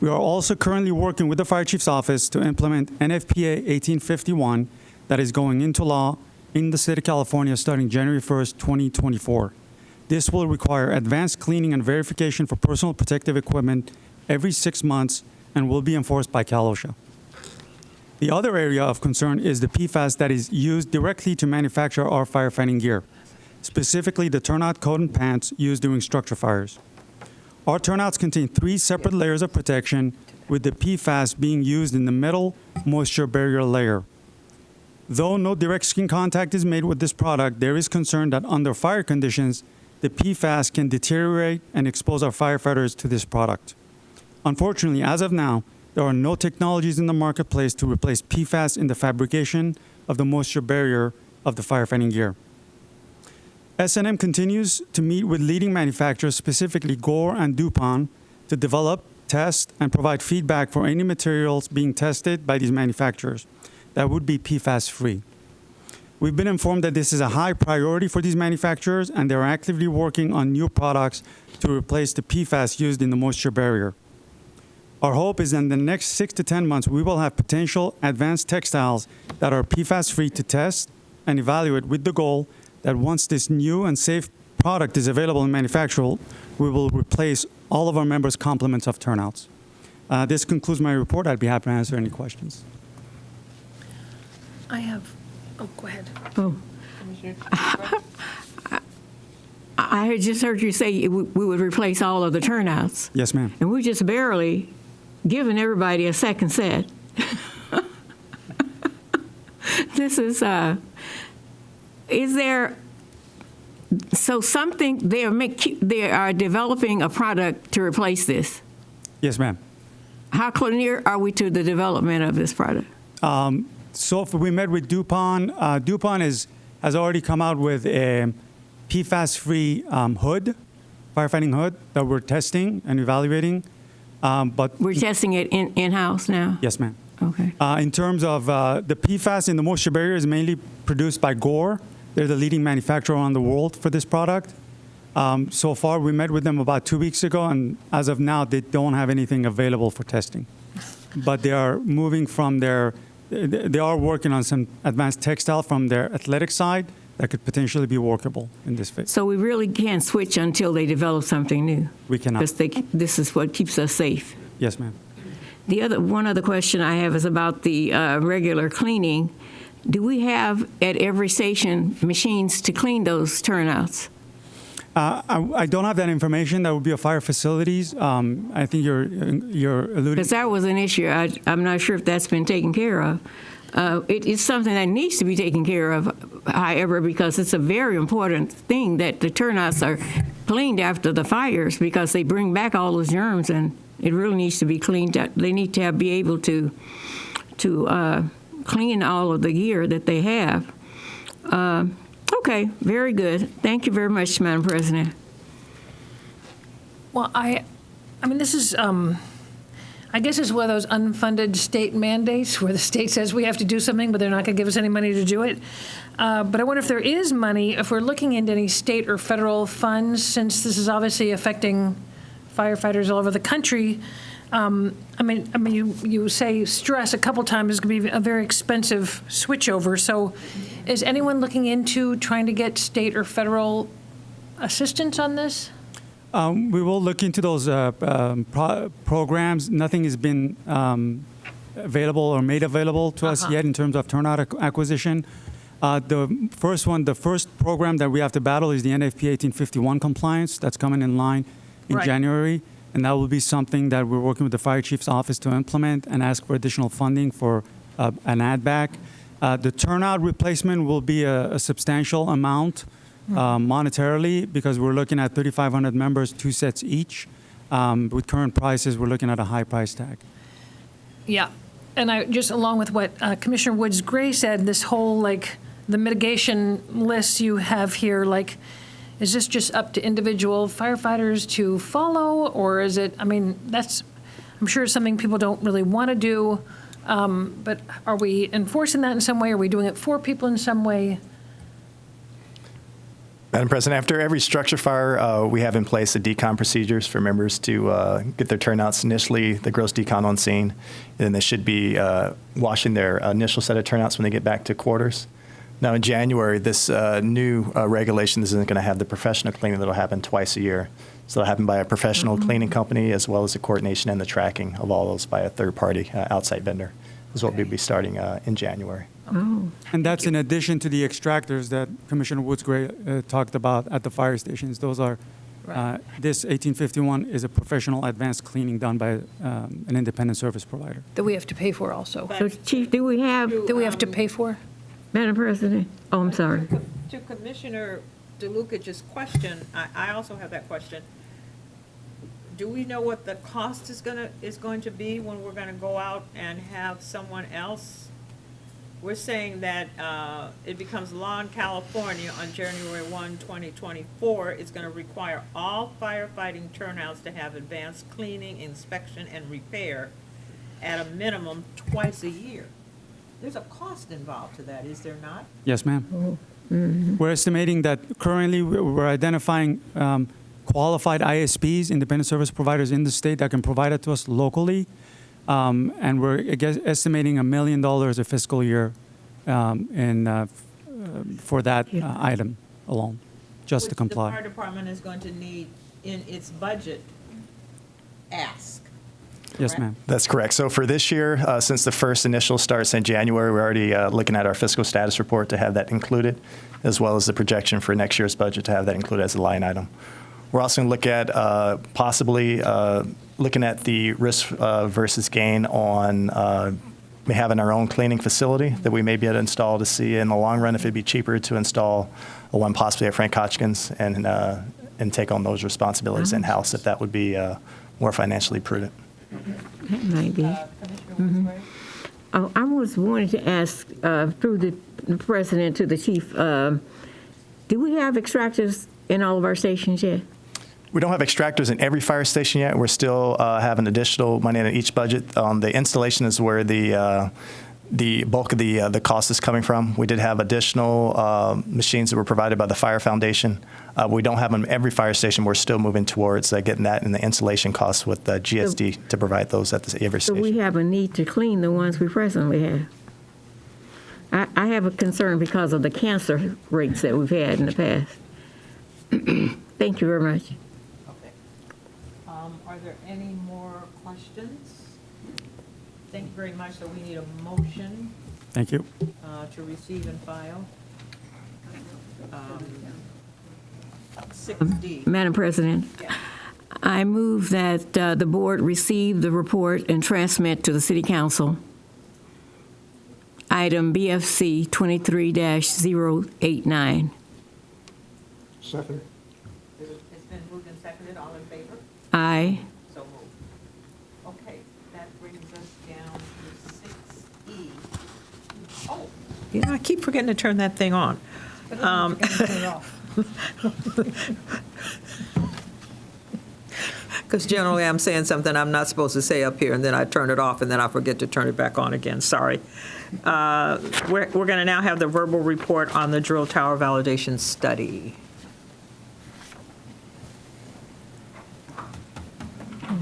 We are also currently working with the Fire Chief's Office to implement NFPA 1851 that is going into law in the state of California starting January 1st, 2024. This will require advanced cleaning and verification for personal protective equipment every 6 months and will be enforced by Cal OSHA. The other area of concern is the PFAS that is used directly to manufacture our firefighting gear, specifically the turnout coat and pants used during structure fires. Our turnouts contain 3 separate layers of protection, with the PFAS being used in the middle moisture barrier layer. Though no direct skin contact is made with this product, there is concern that under fire conditions, the PFAS can deteriorate and expose our firefighters to this product. Unfortunately, as of now, there are no technologies in the marketplace to replace PFAS in the fabrication of the moisture barrier of the firefighting gear. S&M continues to meet with leading manufacturers, specifically Gore and DuPont, to develop, test, and provide feedback for any materials being tested by these manufacturers that would be PFAS-free. We've been informed that this is a high priority for these manufacturers, and they're actively working on new products to replace the PFAS used in the moisture barrier. Our hope is that in the next 6 to 10 months, we will have potential advanced textiles that are PFAS-free to test and evaluate, with the goal that once this new and safe product is available in manufacture, we will replace all of our members' complements of turnouts. This concludes my report. I'd be happy to answer any questions. I have, oh, go ahead. Oh. I had just heard you say we would replace all of the turnouts. Yes, ma'am. And we're just barely giving everybody a second set. This is there, so something, they are developing a product to replace this? Yes, ma'am. How near are we to the development of this product? So we met with DuPont. DuPont has already come out with a PFAS-free hood, firefighting hood, that we're testing and evaluating. But we're testing it in-house now? Yes, ma'am. Okay. In terms of the PFAS in the moisture barrier is mainly produced by Gore. They're the leading manufacturer around the world for this product. So far, we met with them about 2 weeks ago, and as of now, they don't have anything available for testing. But they are moving from they are working on some advanced textile from their athletic side that could potentially be workable in this phase. So we really can't switch until they develop something new? We cannot. Because this is what keeps us safe? Yes, ma'am. One other question I have is about the regular cleaning. Do we have at every station machines to clean those turnouts? I don't have that information. That would be a fire facilities. I think you're alluding. Because that was an issue. I'm not sure if that's been taken care of. It's something that needs to be taken care of, however, because it's a very important thing that the turnouts are cleaned after the fires, because they bring back all those germs, and it really needs to be cleaned up. They need to be able to clean all of the gear that they have. Okay, very good. Thank you very much, Madam President. Well, I mean, this is, I guess it's one of those unfunded state mandates where the state says we have to do something, but they're not going to give us any money to do it. But I wonder if there is money, if we're looking into any state or federal funds, since this is obviously affecting firefighters all over the country. I mean, you say stress a couple times is going to be a very expensive switchover. So is anyone looking into trying to get state or federal assistance on this? We will look into those programs. Nothing has been available or made available to us yet in terms of turnout acquisition. The first program that we have to battle is the NFPA 1851 compliance. That's coming in line in January. And that will be something that we're working with the fire chief's office to implement and ask for additional funding for an add back. The turnout replacement will be a substantial amount monetarily, because we're looking at 3,500 members, 2 sets each. With current prices, we're looking at a high price tag. Yeah. And I just, along with what Commissioner Woods Gray said, this whole, like, the mitigation list you have here, like, is this just up to individual firefighters to follow, or is it, I mean, I'm sure it's something people don't really want to do, but are we enforcing that in some way? Are we doing it for people in some way? Madam President, after every structure fire, we have in place the decon procedures for members to get their turnouts initially, the gross decon on scene, and then they should be washing their initial set of turnouts when they get back to quarters. Now, in January, this new regulation isn't going to have the professional cleaning that will happen twice a year. So it'll happen by a professional cleaning company, as well as the coordination and the tracking of all those by a third-party outside vendor, is what we'll be starting in January. Oh. And that's in addition to the extractors that Commissioner Woods Gray talked about at the fire stations. Those are, this 1851 is a professional advanced cleaning done by an independent service provider. That we have to pay for also. So, Chief, do we have to pay for? Madam President? Oh, I'm sorry. To Commissioner DeLuca's question, I also have that question. Do we know what the cost is going to be when we're going to go out and have someone else we're saying that it becomes law in California on January 1, 2024. It's going to require all firefighting turnouts to have advanced cleaning, inspection, and repair at a minimum twice a year. There's a cost involved to that, is there not? Yes, ma'am. We're estimating that currently we're identifying qualified ISPs, independent service providers in the state that can provide it to us locally. And we're estimating $1 million a fiscal year for that item alone, just to Which comply. the fire department is going to need in its budget ask. Yes, correct? ma'am. That's correct. So for this year, since the first initial starts in January, we're already looking at our fiscal status report to have that included, as well as the projection for next year's budget to have that included as a line item. We're also going to look at possibly looking at the risk versus gain on having our own cleaning facility that we may be able to install to see in the long run if it'd be cheaper to install one possibly at Frank Hodgkins and take on those responsibilities in-house if that would be more financially prudent. That might be. Commissioner Woodsbury? Oh, I was wanting to ask, through the president to the chief, do we have extractors in all of our stations yet? We don't have extractors in every fire station yet. We're still having additional money in each budget. The installation is where the bulk of the cost is coming from. We did have additional machines that were provided by the Fire Foundation. We don't have them in every fire station. We're still moving towards getting that in the installation costs with GSD to provide those at every So station. we have a need to clean the ones we presently have. I have a concern because of the cancer rates that we've had in the past. Thank you very much. Okay. Are there any more questions? Thank you very much. So we need a motion Thank you. to receive and file. 6D. Madam President, I move that the board receive the report and transmit to the City Council item BFC 23-089. Second. It's been moved and seconded. All in favor? Aye. So moved. Okay, that brings us down to 6E. Oh. You know, I keep forgetting to turn that thing on. Because generally I'm saying something I'm not supposed to say up here, and then I turn it off, and then I forget to turn it back on again. Sorry. We're going to now have the verbal report on the drill tower validation study.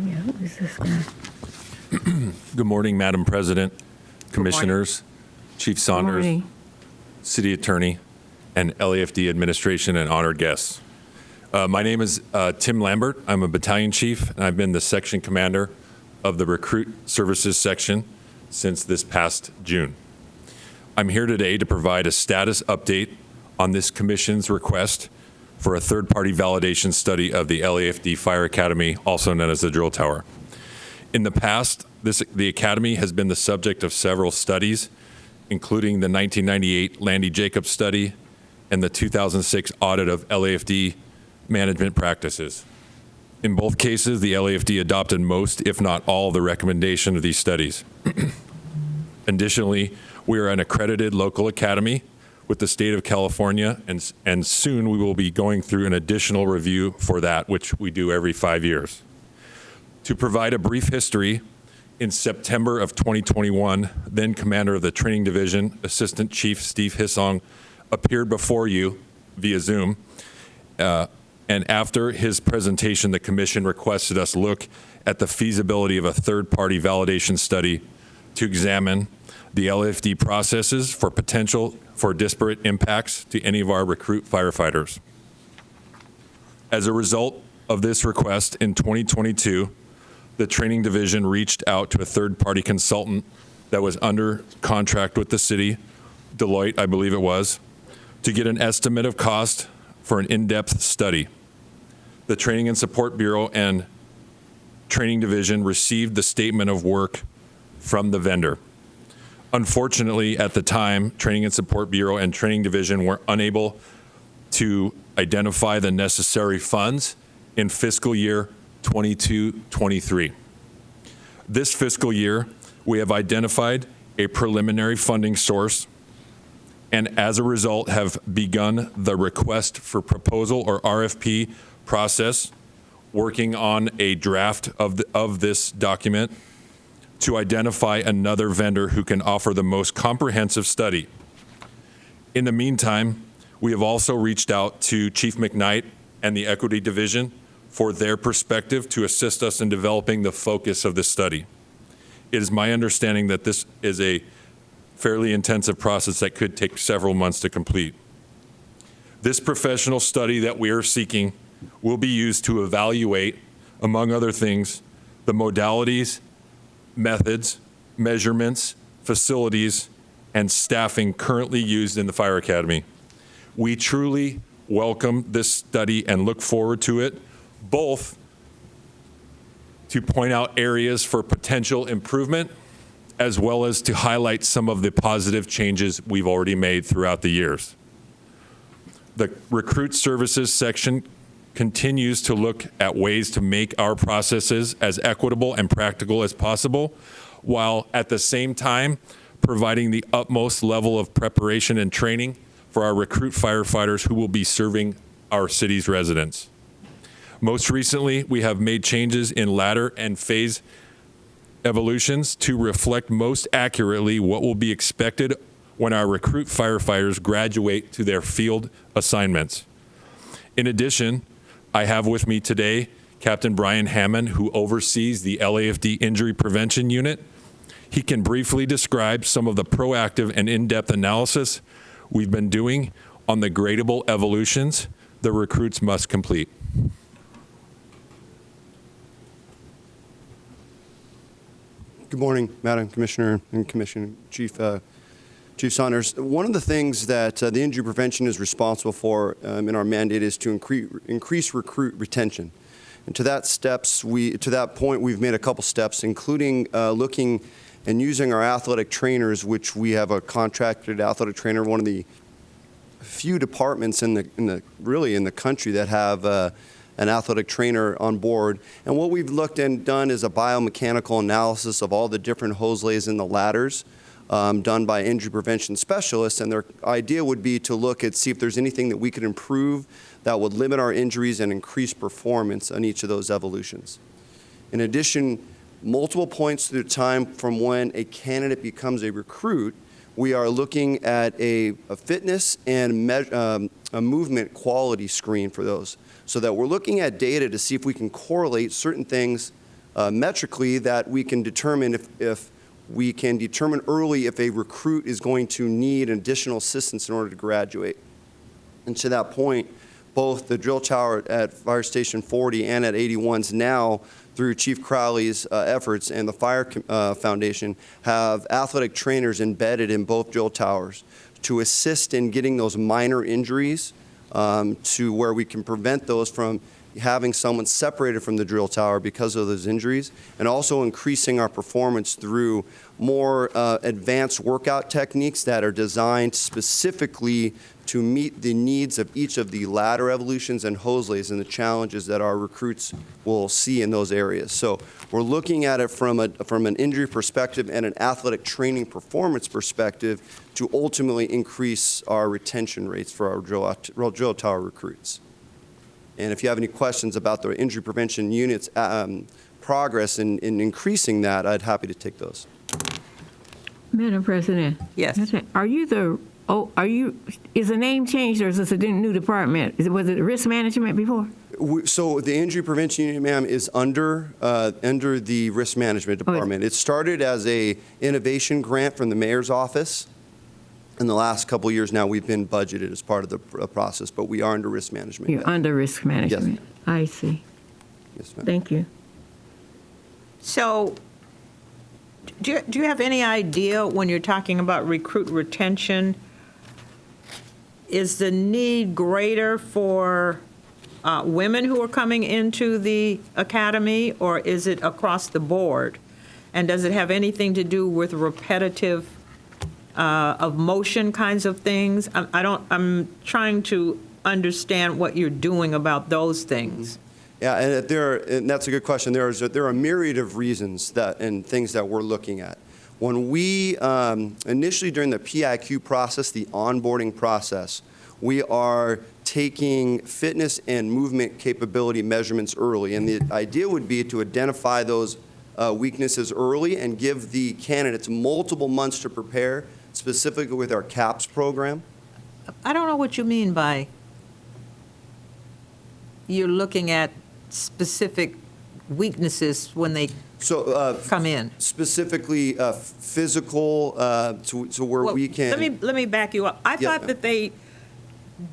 Yeah, who is this guy? Good morning, Madam President, Commissioners, Chief Saunders, Morning. City Attorney, and LAFD administration and honored guests. My name is Tim Lambert. I'm a battalion chief, and I've been the section commander of the Recruit Services Section since this past June. I'm here today to provide a status update on this commission's request for a third-party validation study of the LAFD Fire Academy, also known as the Drill Tower. In the past, the Academy has been the subject of several studies, including the 1998 Landy Jacobs study and the 2006 audit of LAFD management practices. In both cases, the LAFD adopted most, if not all, the recommendation of these studies. Additionally, we are an accredited local academy with the state of California, and soon we will be going through an additional review for that, which we do every 5 years. To provide a brief history, in September of 2021, then Commander of the Training Division, Assistant Chief Steve Hissong, appeared before you via Zoom. And after his presentation, the commission requested us look at the feasibility of a third-party validation study to examine the LAFD processes for potential for disparate impacts to any of our recruit firefighters. As a result of this request, in 2022, the training division reached out to a third-party consultant that was under contract with the city, Deloitte, I believe it was, to get an estimate of cost for an in-depth study. The Training and Support Bureau and Training Division received the statement of work from the vendor. Unfortunately, at the time, Training and Support Bureau and Training Division were unable to identify the necessary funds in fiscal year 22-23. This fiscal year, we have identified a preliminary funding source and as a result have begun the request for proposal or RFP process, working on a draft of this document to identify another vendor who can offer the most comprehensive study. In the meantime, we have also reached out to Chief McKnight and the Equity Division for their perspective to assist us in developing the focus of this study. It is my understanding that this is a fairly intensive process that could take several months to complete. This professional study that we are seeking will be used to evaluate, among other things, the modalities, methods, measurements, facilities, and staffing currently used in the Fire Academy. We truly welcome this study and look forward to it, both to point out areas for potential improvement, as well as to highlight some of the positive changes we've already made throughout the years. The Recruit Services section continues to look at ways to make our processes as equitable and practical as possible, while at the same time providing the utmost level of preparation and training for our recruit firefighters who will be serving our city's residents. Most recently, we have made changes in ladder and phase evolutions to reflect most accurately what will be expected when our recruit firefighters graduate to their field assignments. In addition, I have with me today Captain Brian Hammond, who oversees the LAFD Injury Prevention Unit. He can briefly describe some of the proactive and in-depth analysis we've been doing on the gradable evolutions the recruits must complete. Good morning, Madam Commissioner and Commission Chief Saunders. One of the things that the injury prevention is responsible for in our mandate is to increase recruit retention. And to that point, we've made a couple steps, including looking and using our athletic trainers, which we have a contracted athletic trainer, one of the few departments in the country that have an athletic trainer on board. And what we've looked and done is a biomechanical analysis of all the different hose lays in the ladders done by injury prevention specialists. And their idea would be to look at, see if there's anything that we could improve that would limit our injuries and increase performance on each of those evolutions. In addition, multiple points through time from when a candidate becomes a recruit, we are looking at a fitness and a movement quality screen for those, so that we're looking at data to see if we can correlate certain things metrically that we can determine if we can determine early if a recruit is going to need additional assistance in order to graduate. And to that point, both the drill tower at Fire Station 40 and at 81's now, through Chief Crowley's efforts and the Fire Foundation, have athletic trainers embedded in both drill towers to assist in getting those minor injuries to where we can prevent those from having someone separated from the drill tower because of those injuries, and also increasing our performance through more advanced workout techniques that are designed specifically to meet the needs of each of the ladder evolutions and hose lays and the challenges that our recruits will see in those areas. So we're looking at it from an injury perspective and an athletic training performance perspective to ultimately increase our retention rates for our drill tower recruits. And if you have any questions about the injury prevention unit's progress in increasing that, I'd happy to take those. Madam President. Yes. Is the name changed, or is this a new department? Was it risk management before? So the injury prevention unit, ma'am, is under the risk management department. It started as a innovation grant from the mayor's office. In the last couple of years now, we've been budgeted as part of the process, but we are under risk management. You're under risk management. Yes. I see. Yes, ma'am. Thank you. So do you have any idea, when you're talking about recruit retention, is the need greater for women who are coming into the academy, or is it across the board? And does it have anything to do with repetitive of motion kinds of things? I'm trying to understand what you're doing about those things. Yeah, and that's a good question. There are a myriad of reasons and things that we're looking at. When we, initially during the PIQ process, the onboarding process, we are taking fitness and movement capability measurements early. And the idea would be to identify those weaknesses early and give the candidates multiple months to prepare, specifically with our CAPS program. I don't know what you mean by you're looking at specific weaknesses when they come in. Specifically physical, to where Well, we can. Let me back you up. I Yeah, thought ma'am. that they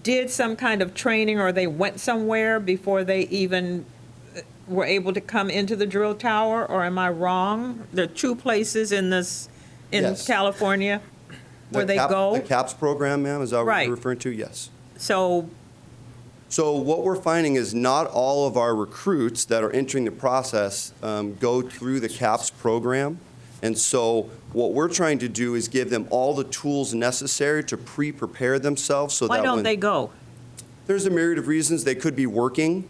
did some kind of training or they went somewhere before they even were able to come into the drill tower, or am I wrong? There are two places in Yes. California where they go. The CAPS program, ma'am, is that what Right. you're referring to? Yes. So So what we're finding is not all of our recruits that are entering the process go through the CAPS program. And so what we're trying to do is give them all the tools necessary to pre-prepare themselves so why that don't when they go? there's a myriad of reasons. They could be working.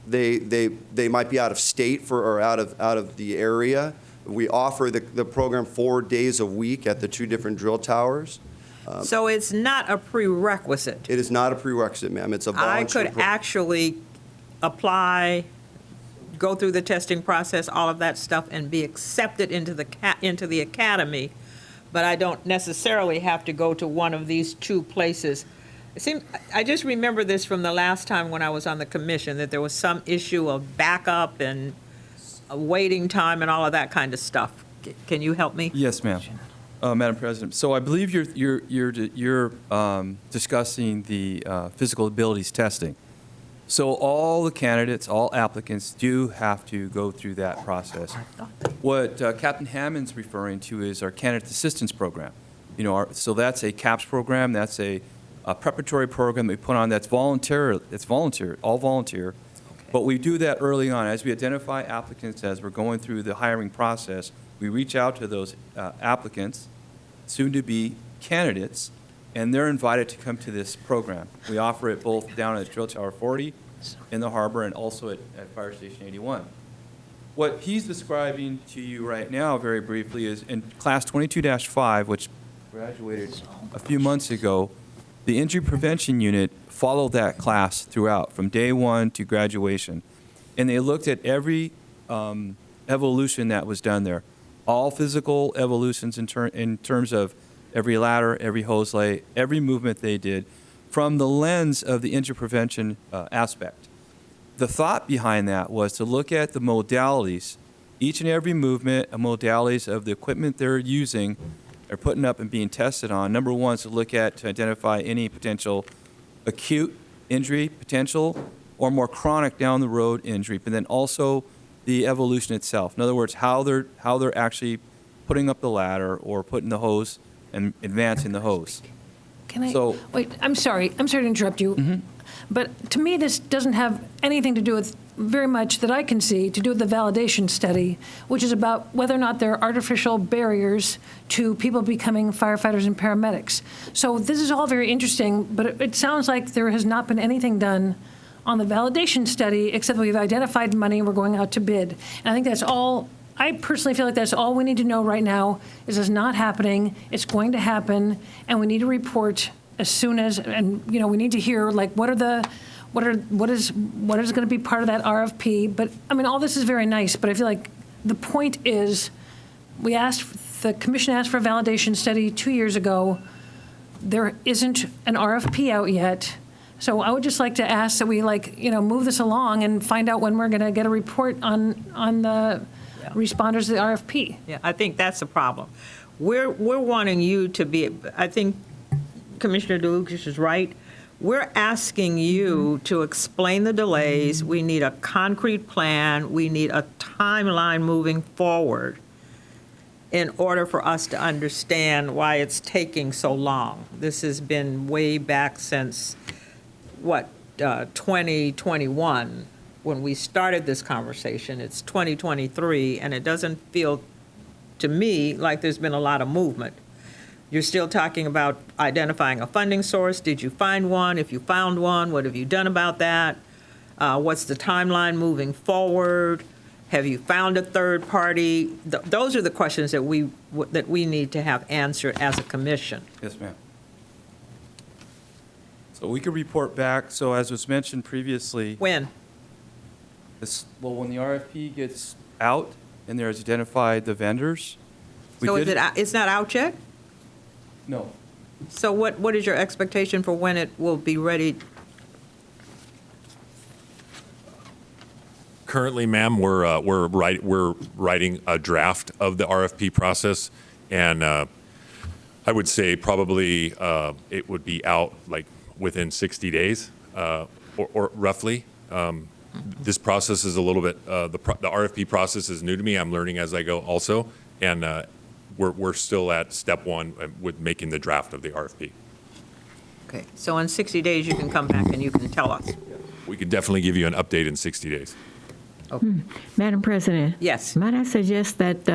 They might be out of state or out of the area. We offer the program 4 days a week at the 2 different drill towers. So it's not a prerequisite. It is not a prerequisite, ma'am. It's a I volunteer. could actually apply, go through the testing process, all of that stuff, and be accepted into the academy, but I don't necessarily have to go to one of these 2 places. I just remember this from the last time when I was on the commission, that there was some issue of backup and a waiting time and all of that kind of stuff. Can you help me? Yes, ma'am. Madam President, so I believe you're discussing the physical abilities testing. So all the candidates, all applicants do have to go through that process. What Captain Hammond's referring to is our candidate assistance program. So that's a CAPS program. That's a preparatory program that we put on that's volunteer. It's volunteer, all volunteer. But we do that early on. As we identify applicants as we're going through the hiring process, we reach out to those applicants, soon-to-be candidates, and they're invited to come to this program. We offer it both down at Drill Tower 40 in the harbor and also at Fire Station 81. What he's describing to you right now, very briefly, is in Class 22-5, which graduated a few months ago, the Injury Prevention Unit followed that class throughout, from day 1 to graduation. And they looked at every evolution that was done there. All physical evolutions in terms of every ladder, every hose lay, every movement they did, from the lens of the injury prevention aspect. The thought behind that was to look at the modalities, each and every movement, modalities of the equipment they're using, are putting up and being tested on. Number 1 is to look at, to identify any potential acute injury potential or more chronic down the road injury, but then also the evolution itself. In other words, how they're actually putting up the ladder or putting the hose and advancing the hose. Can I, wait, I'm sorry to interrupt you, but to me, this doesn't have anything to do with, very much that I can see, to do with the validation study, which is about whether or not there are artificial barriers to people becoming firefighters and paramedics. So this is all very interesting, but it sounds like there has not been anything done on the validation study, except we've identified money and we're going out to bid. And I think that's all, I personally feel like that's all we need to know right now, is it's not happening, it's going to happen, and we need to report as soon as, and we need to hear like what is going to be part of that RFP. But I mean, all this is very nice, but I feel like the point is, the commission asked for a validation study 2 years ago. There isn't an RFP out yet. So I would just like to ask that we move this along and find out when we're going to get a report on the responders to the RFP. Yeah, I think that's the problem. We're wanting you to be, I think Commissioner DeLucas is right. We're asking you to explain the delays. We need a concrete plan. We need a timeline moving forward in order for us to understand why it's taking so long. This has been way back since 2021 when we started this conversation. It's 2023, and it doesn't feel to me like there's been a lot of movement. You're still talking about identifying a funding source. Did you find one? If you found one, what have you done about that? What's the timeline moving forward? Have you found a third party? Those are the questions that we need to have answered as a commission. Yes, ma'am. So we could report back, so as was mentioned previously. When? Well, when the RFP gets out and there's identified the vendors. So it's not out yet? No. So what is your expectation for when it will be ready? Currently, ma'am, we're writing a draft of the RFP process, and I would say probably it would be out like within 60 days, or roughly. This process is a little bit the RFP process is new to me. I'm learning as I go, also, and we're still at step one with making the draft of the RFP. Okay, so in 60 days, you can come back and you can tell us. We could definitely give you an update in 60 days. Madam President? Yes. Might I suggest that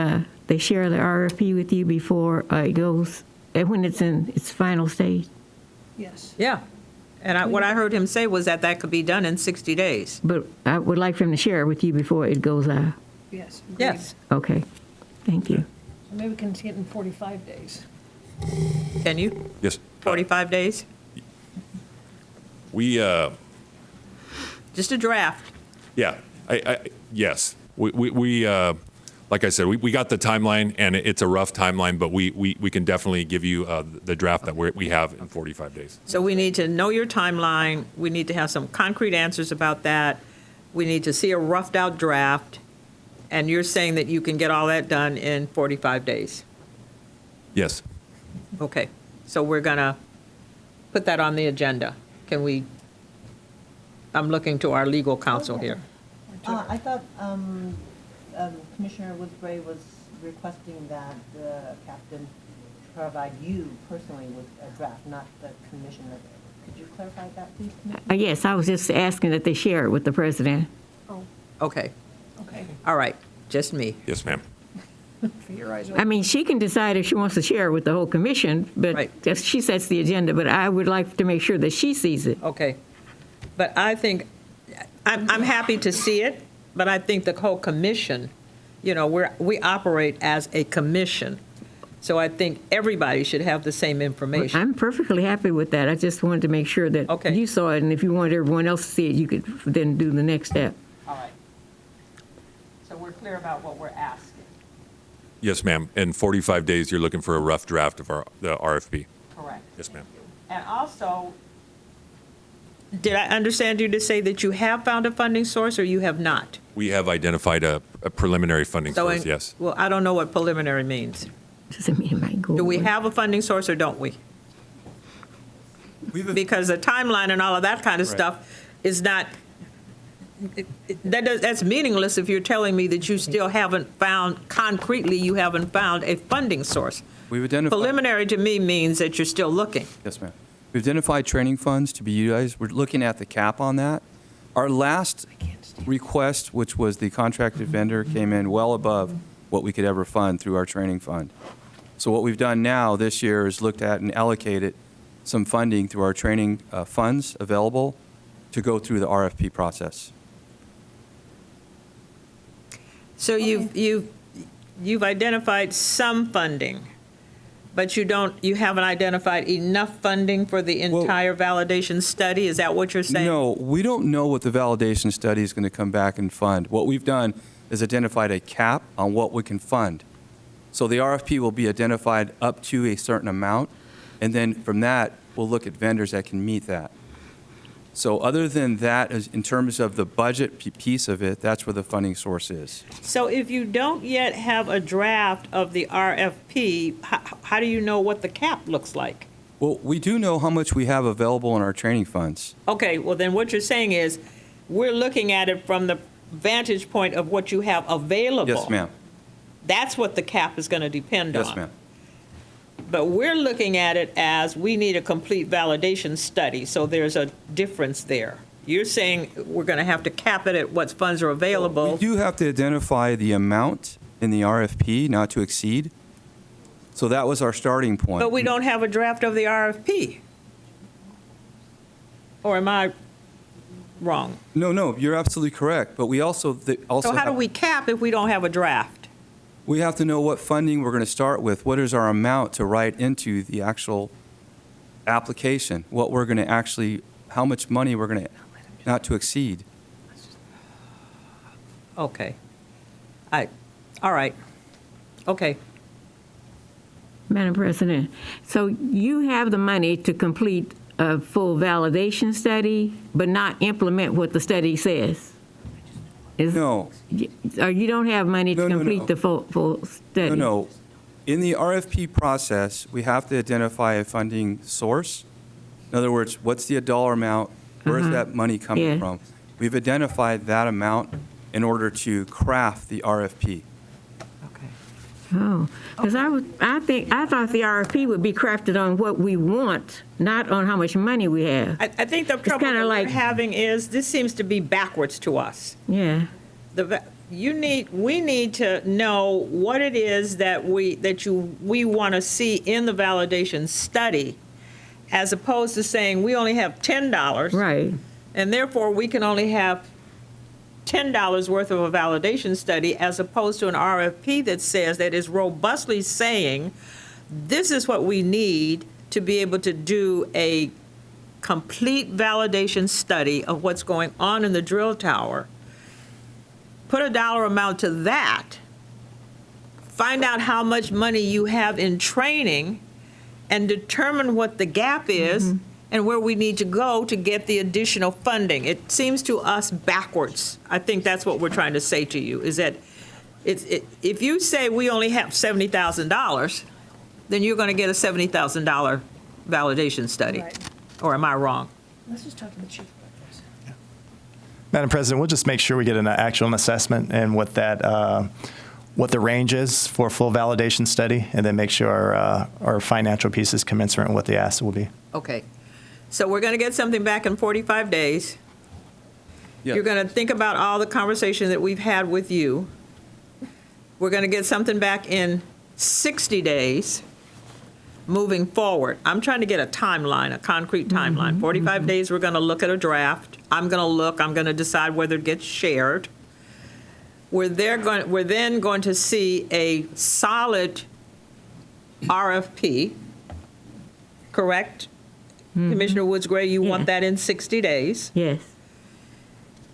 they share the RFP with you before it goes, when it's in its final stage? Yes. Yeah. And what I heard him say was that could be done in 60 days. But I would like for him to share it with you before it goes out. Yes. agreed. Yes. Okay, thank you. So maybe we can see it in 45 days. Can you? Yes. 45 days? We Just a draft. yeah. Yes. We like I said, we got the timeline, and it's a rough timeline, but we can definitely give you the draft that we have in 45 days. So we need to know your timeline. We need to have some concrete answers about that. We need to see a roughed out draft. And you're saying that you can get all that done in 45 days? Yes. Okay. So we're going to put that on the agenda. Can we? I'm looking to our legal counsel here. I thought Commissioner Woodsbury was requesting that the captain provide you personally with a draft, not the commissioner. Could you clarify that, please, Commissioner? Yes, I was just asking that they share it with the president. Oh, Okay. okay. All right. Just me. Yes, ma'am. For your eyes I open. mean, she can decide if she wants to share it with the whole commission, but Right. she sets the agenda, but I would like to make sure that she sees it. Okay. But I think, I'm happy to see it, but I think the whole commission, we operate as a commission. So I think everybody should have the same information. I'm perfectly happy with that. I just wanted to make sure that Okay. you saw it, and if you wanted everyone else to see it, you could then do the next step. All right. So we're clear about what we're asking. Yes, ma'am. In 45 days, you're looking for a rough draft of the RFP. Correct. Yes, ma'am. And also, Did I understand you to say that you have found a funding source or you have not? We have identified a preliminary funding So, source, yes. Well, I don't know what preliminary means. Doesn't mean it might go. Do we away. have a funding source or don't we? Because the timeline and all of that kind of Right. stuff is not, that's meaningless if you're telling me that you still haven't found, concretely, you haven't found a funding source. We've identified. Preliminary to me means that you're still looking. Yes, ma'am. We've identified training funds to be utilized. We're looking at the cap on that. Our last request, which was the contracted vendor, came in well above what we could ever fund through our training fund. So what we've done now this year is looked at and allocated some funding through our training funds available to go through the RFP process. So you've identified some funding, but you haven't identified enough funding for the entire validation study? Is that what you're saying? No, we don't know what the validation study is going to come back and fund. What we've done is identified a cap on what we can fund. So the RFP will be identified up to a certain amount, and then from that, we'll look at vendors that can meet that. So other than that, in terms of the budget piece of it, that's where the funding source is. So if you don't yet have a draft of the RFP, how do you know what the cap looks like? Well, we do know how much we have available in our training funds. Okay, well then what you're saying is, we're looking at it from the vantage point of what you have available. Yes, ma'am. That's what the cap is going to depend on. Yes, ma'am. But we're looking at it as we need a complete validation study, so there's a difference there. You're saying we're going to have to cap it at what funds are available. We do have to identify the amount in the RFP not to exceed. So that was our starting point. But we don't have a draft of the RFP. Or am I wrong? No, you're absolutely correct. But we also So how do we cap if we don't have a draft? We have to know what funding we're going to start with. What is our amount to write into the actual application? What we're going to actually, how much money we're going to, not to exceed. Okay. All right. Okay. Madam President, so you have the money to complete a full validation study, but not implement what the study says? No. Or you don't have money to No. complete the full study? No. In the RFP process, we have to identify a funding source. In other words, what's the dollar amount? Where is that money coming from? We've identified that amount in order to craft the RFP. Oh, because I thought the RFP would be crafted on what we want, not on how much money we have. I think the trouble that we're having is this seems to be backwards to us. Yeah. We need to know what it is that we want to see in the validation study, as opposed to saying we only have $10. Right. And therefore we can only have $10 worth of a validation study, as opposed to an RFP that says, that is robustly saying, this is what we need to be able to do a complete validation study of what's going on in the drill tower. Put a dollar amount to that. Find out how much money you have in training and determine what the gap is and where we need to go to get the additional funding. It seems to us backwards. I think that's what we're trying to say to you, is that if you say we only have $70,000, then you're going to get a $70,000 validation study. Right. Or am I wrong? Let's just talk to the chief. Madam President, we'll just make sure we get an actual assessment and what the range is for a full validation study, and then make sure our financial piece is commensurate with what the ask will be. Okay. So we're going to get something back in 45 days. Yes. You're going to think about all the conversation that we've had with you. We're going to get something back in 60 days moving forward. I'm trying to get a timeline, a concrete timeline. 45 days, we're going to look at a draft. I'm going to decide whether it gets shared. We're then going to see a solid RFP, correct? Commissioner Woods Gray, you want that in 60 days? Yes.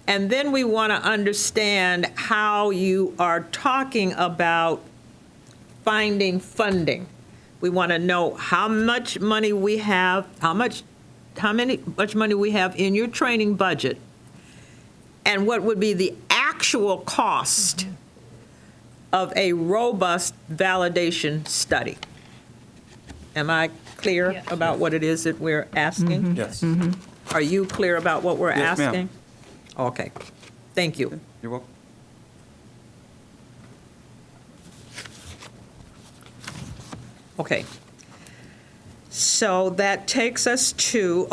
And then we want to understand how you are talking about finding funding. We want to know how much money we have, much money we have in your training budget, and what would be the actual cost of a robust validation study. Am I clear about what it is that we're asking? Yes. Are you clear about what we're Yes, ma'am. asking? Okay. Thank you. You're welcome. Okay. So that takes us to,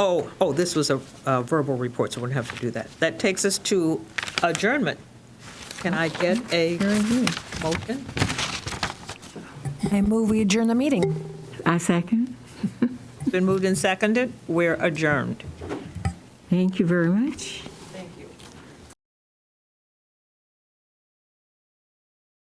this was a verbal report, so we're going to have to do that. That takes us to adjournment. Can I get a motion? I move we adjourn the meeting. I second. It's been moved and seconded. We're adjourned. Thank you very much.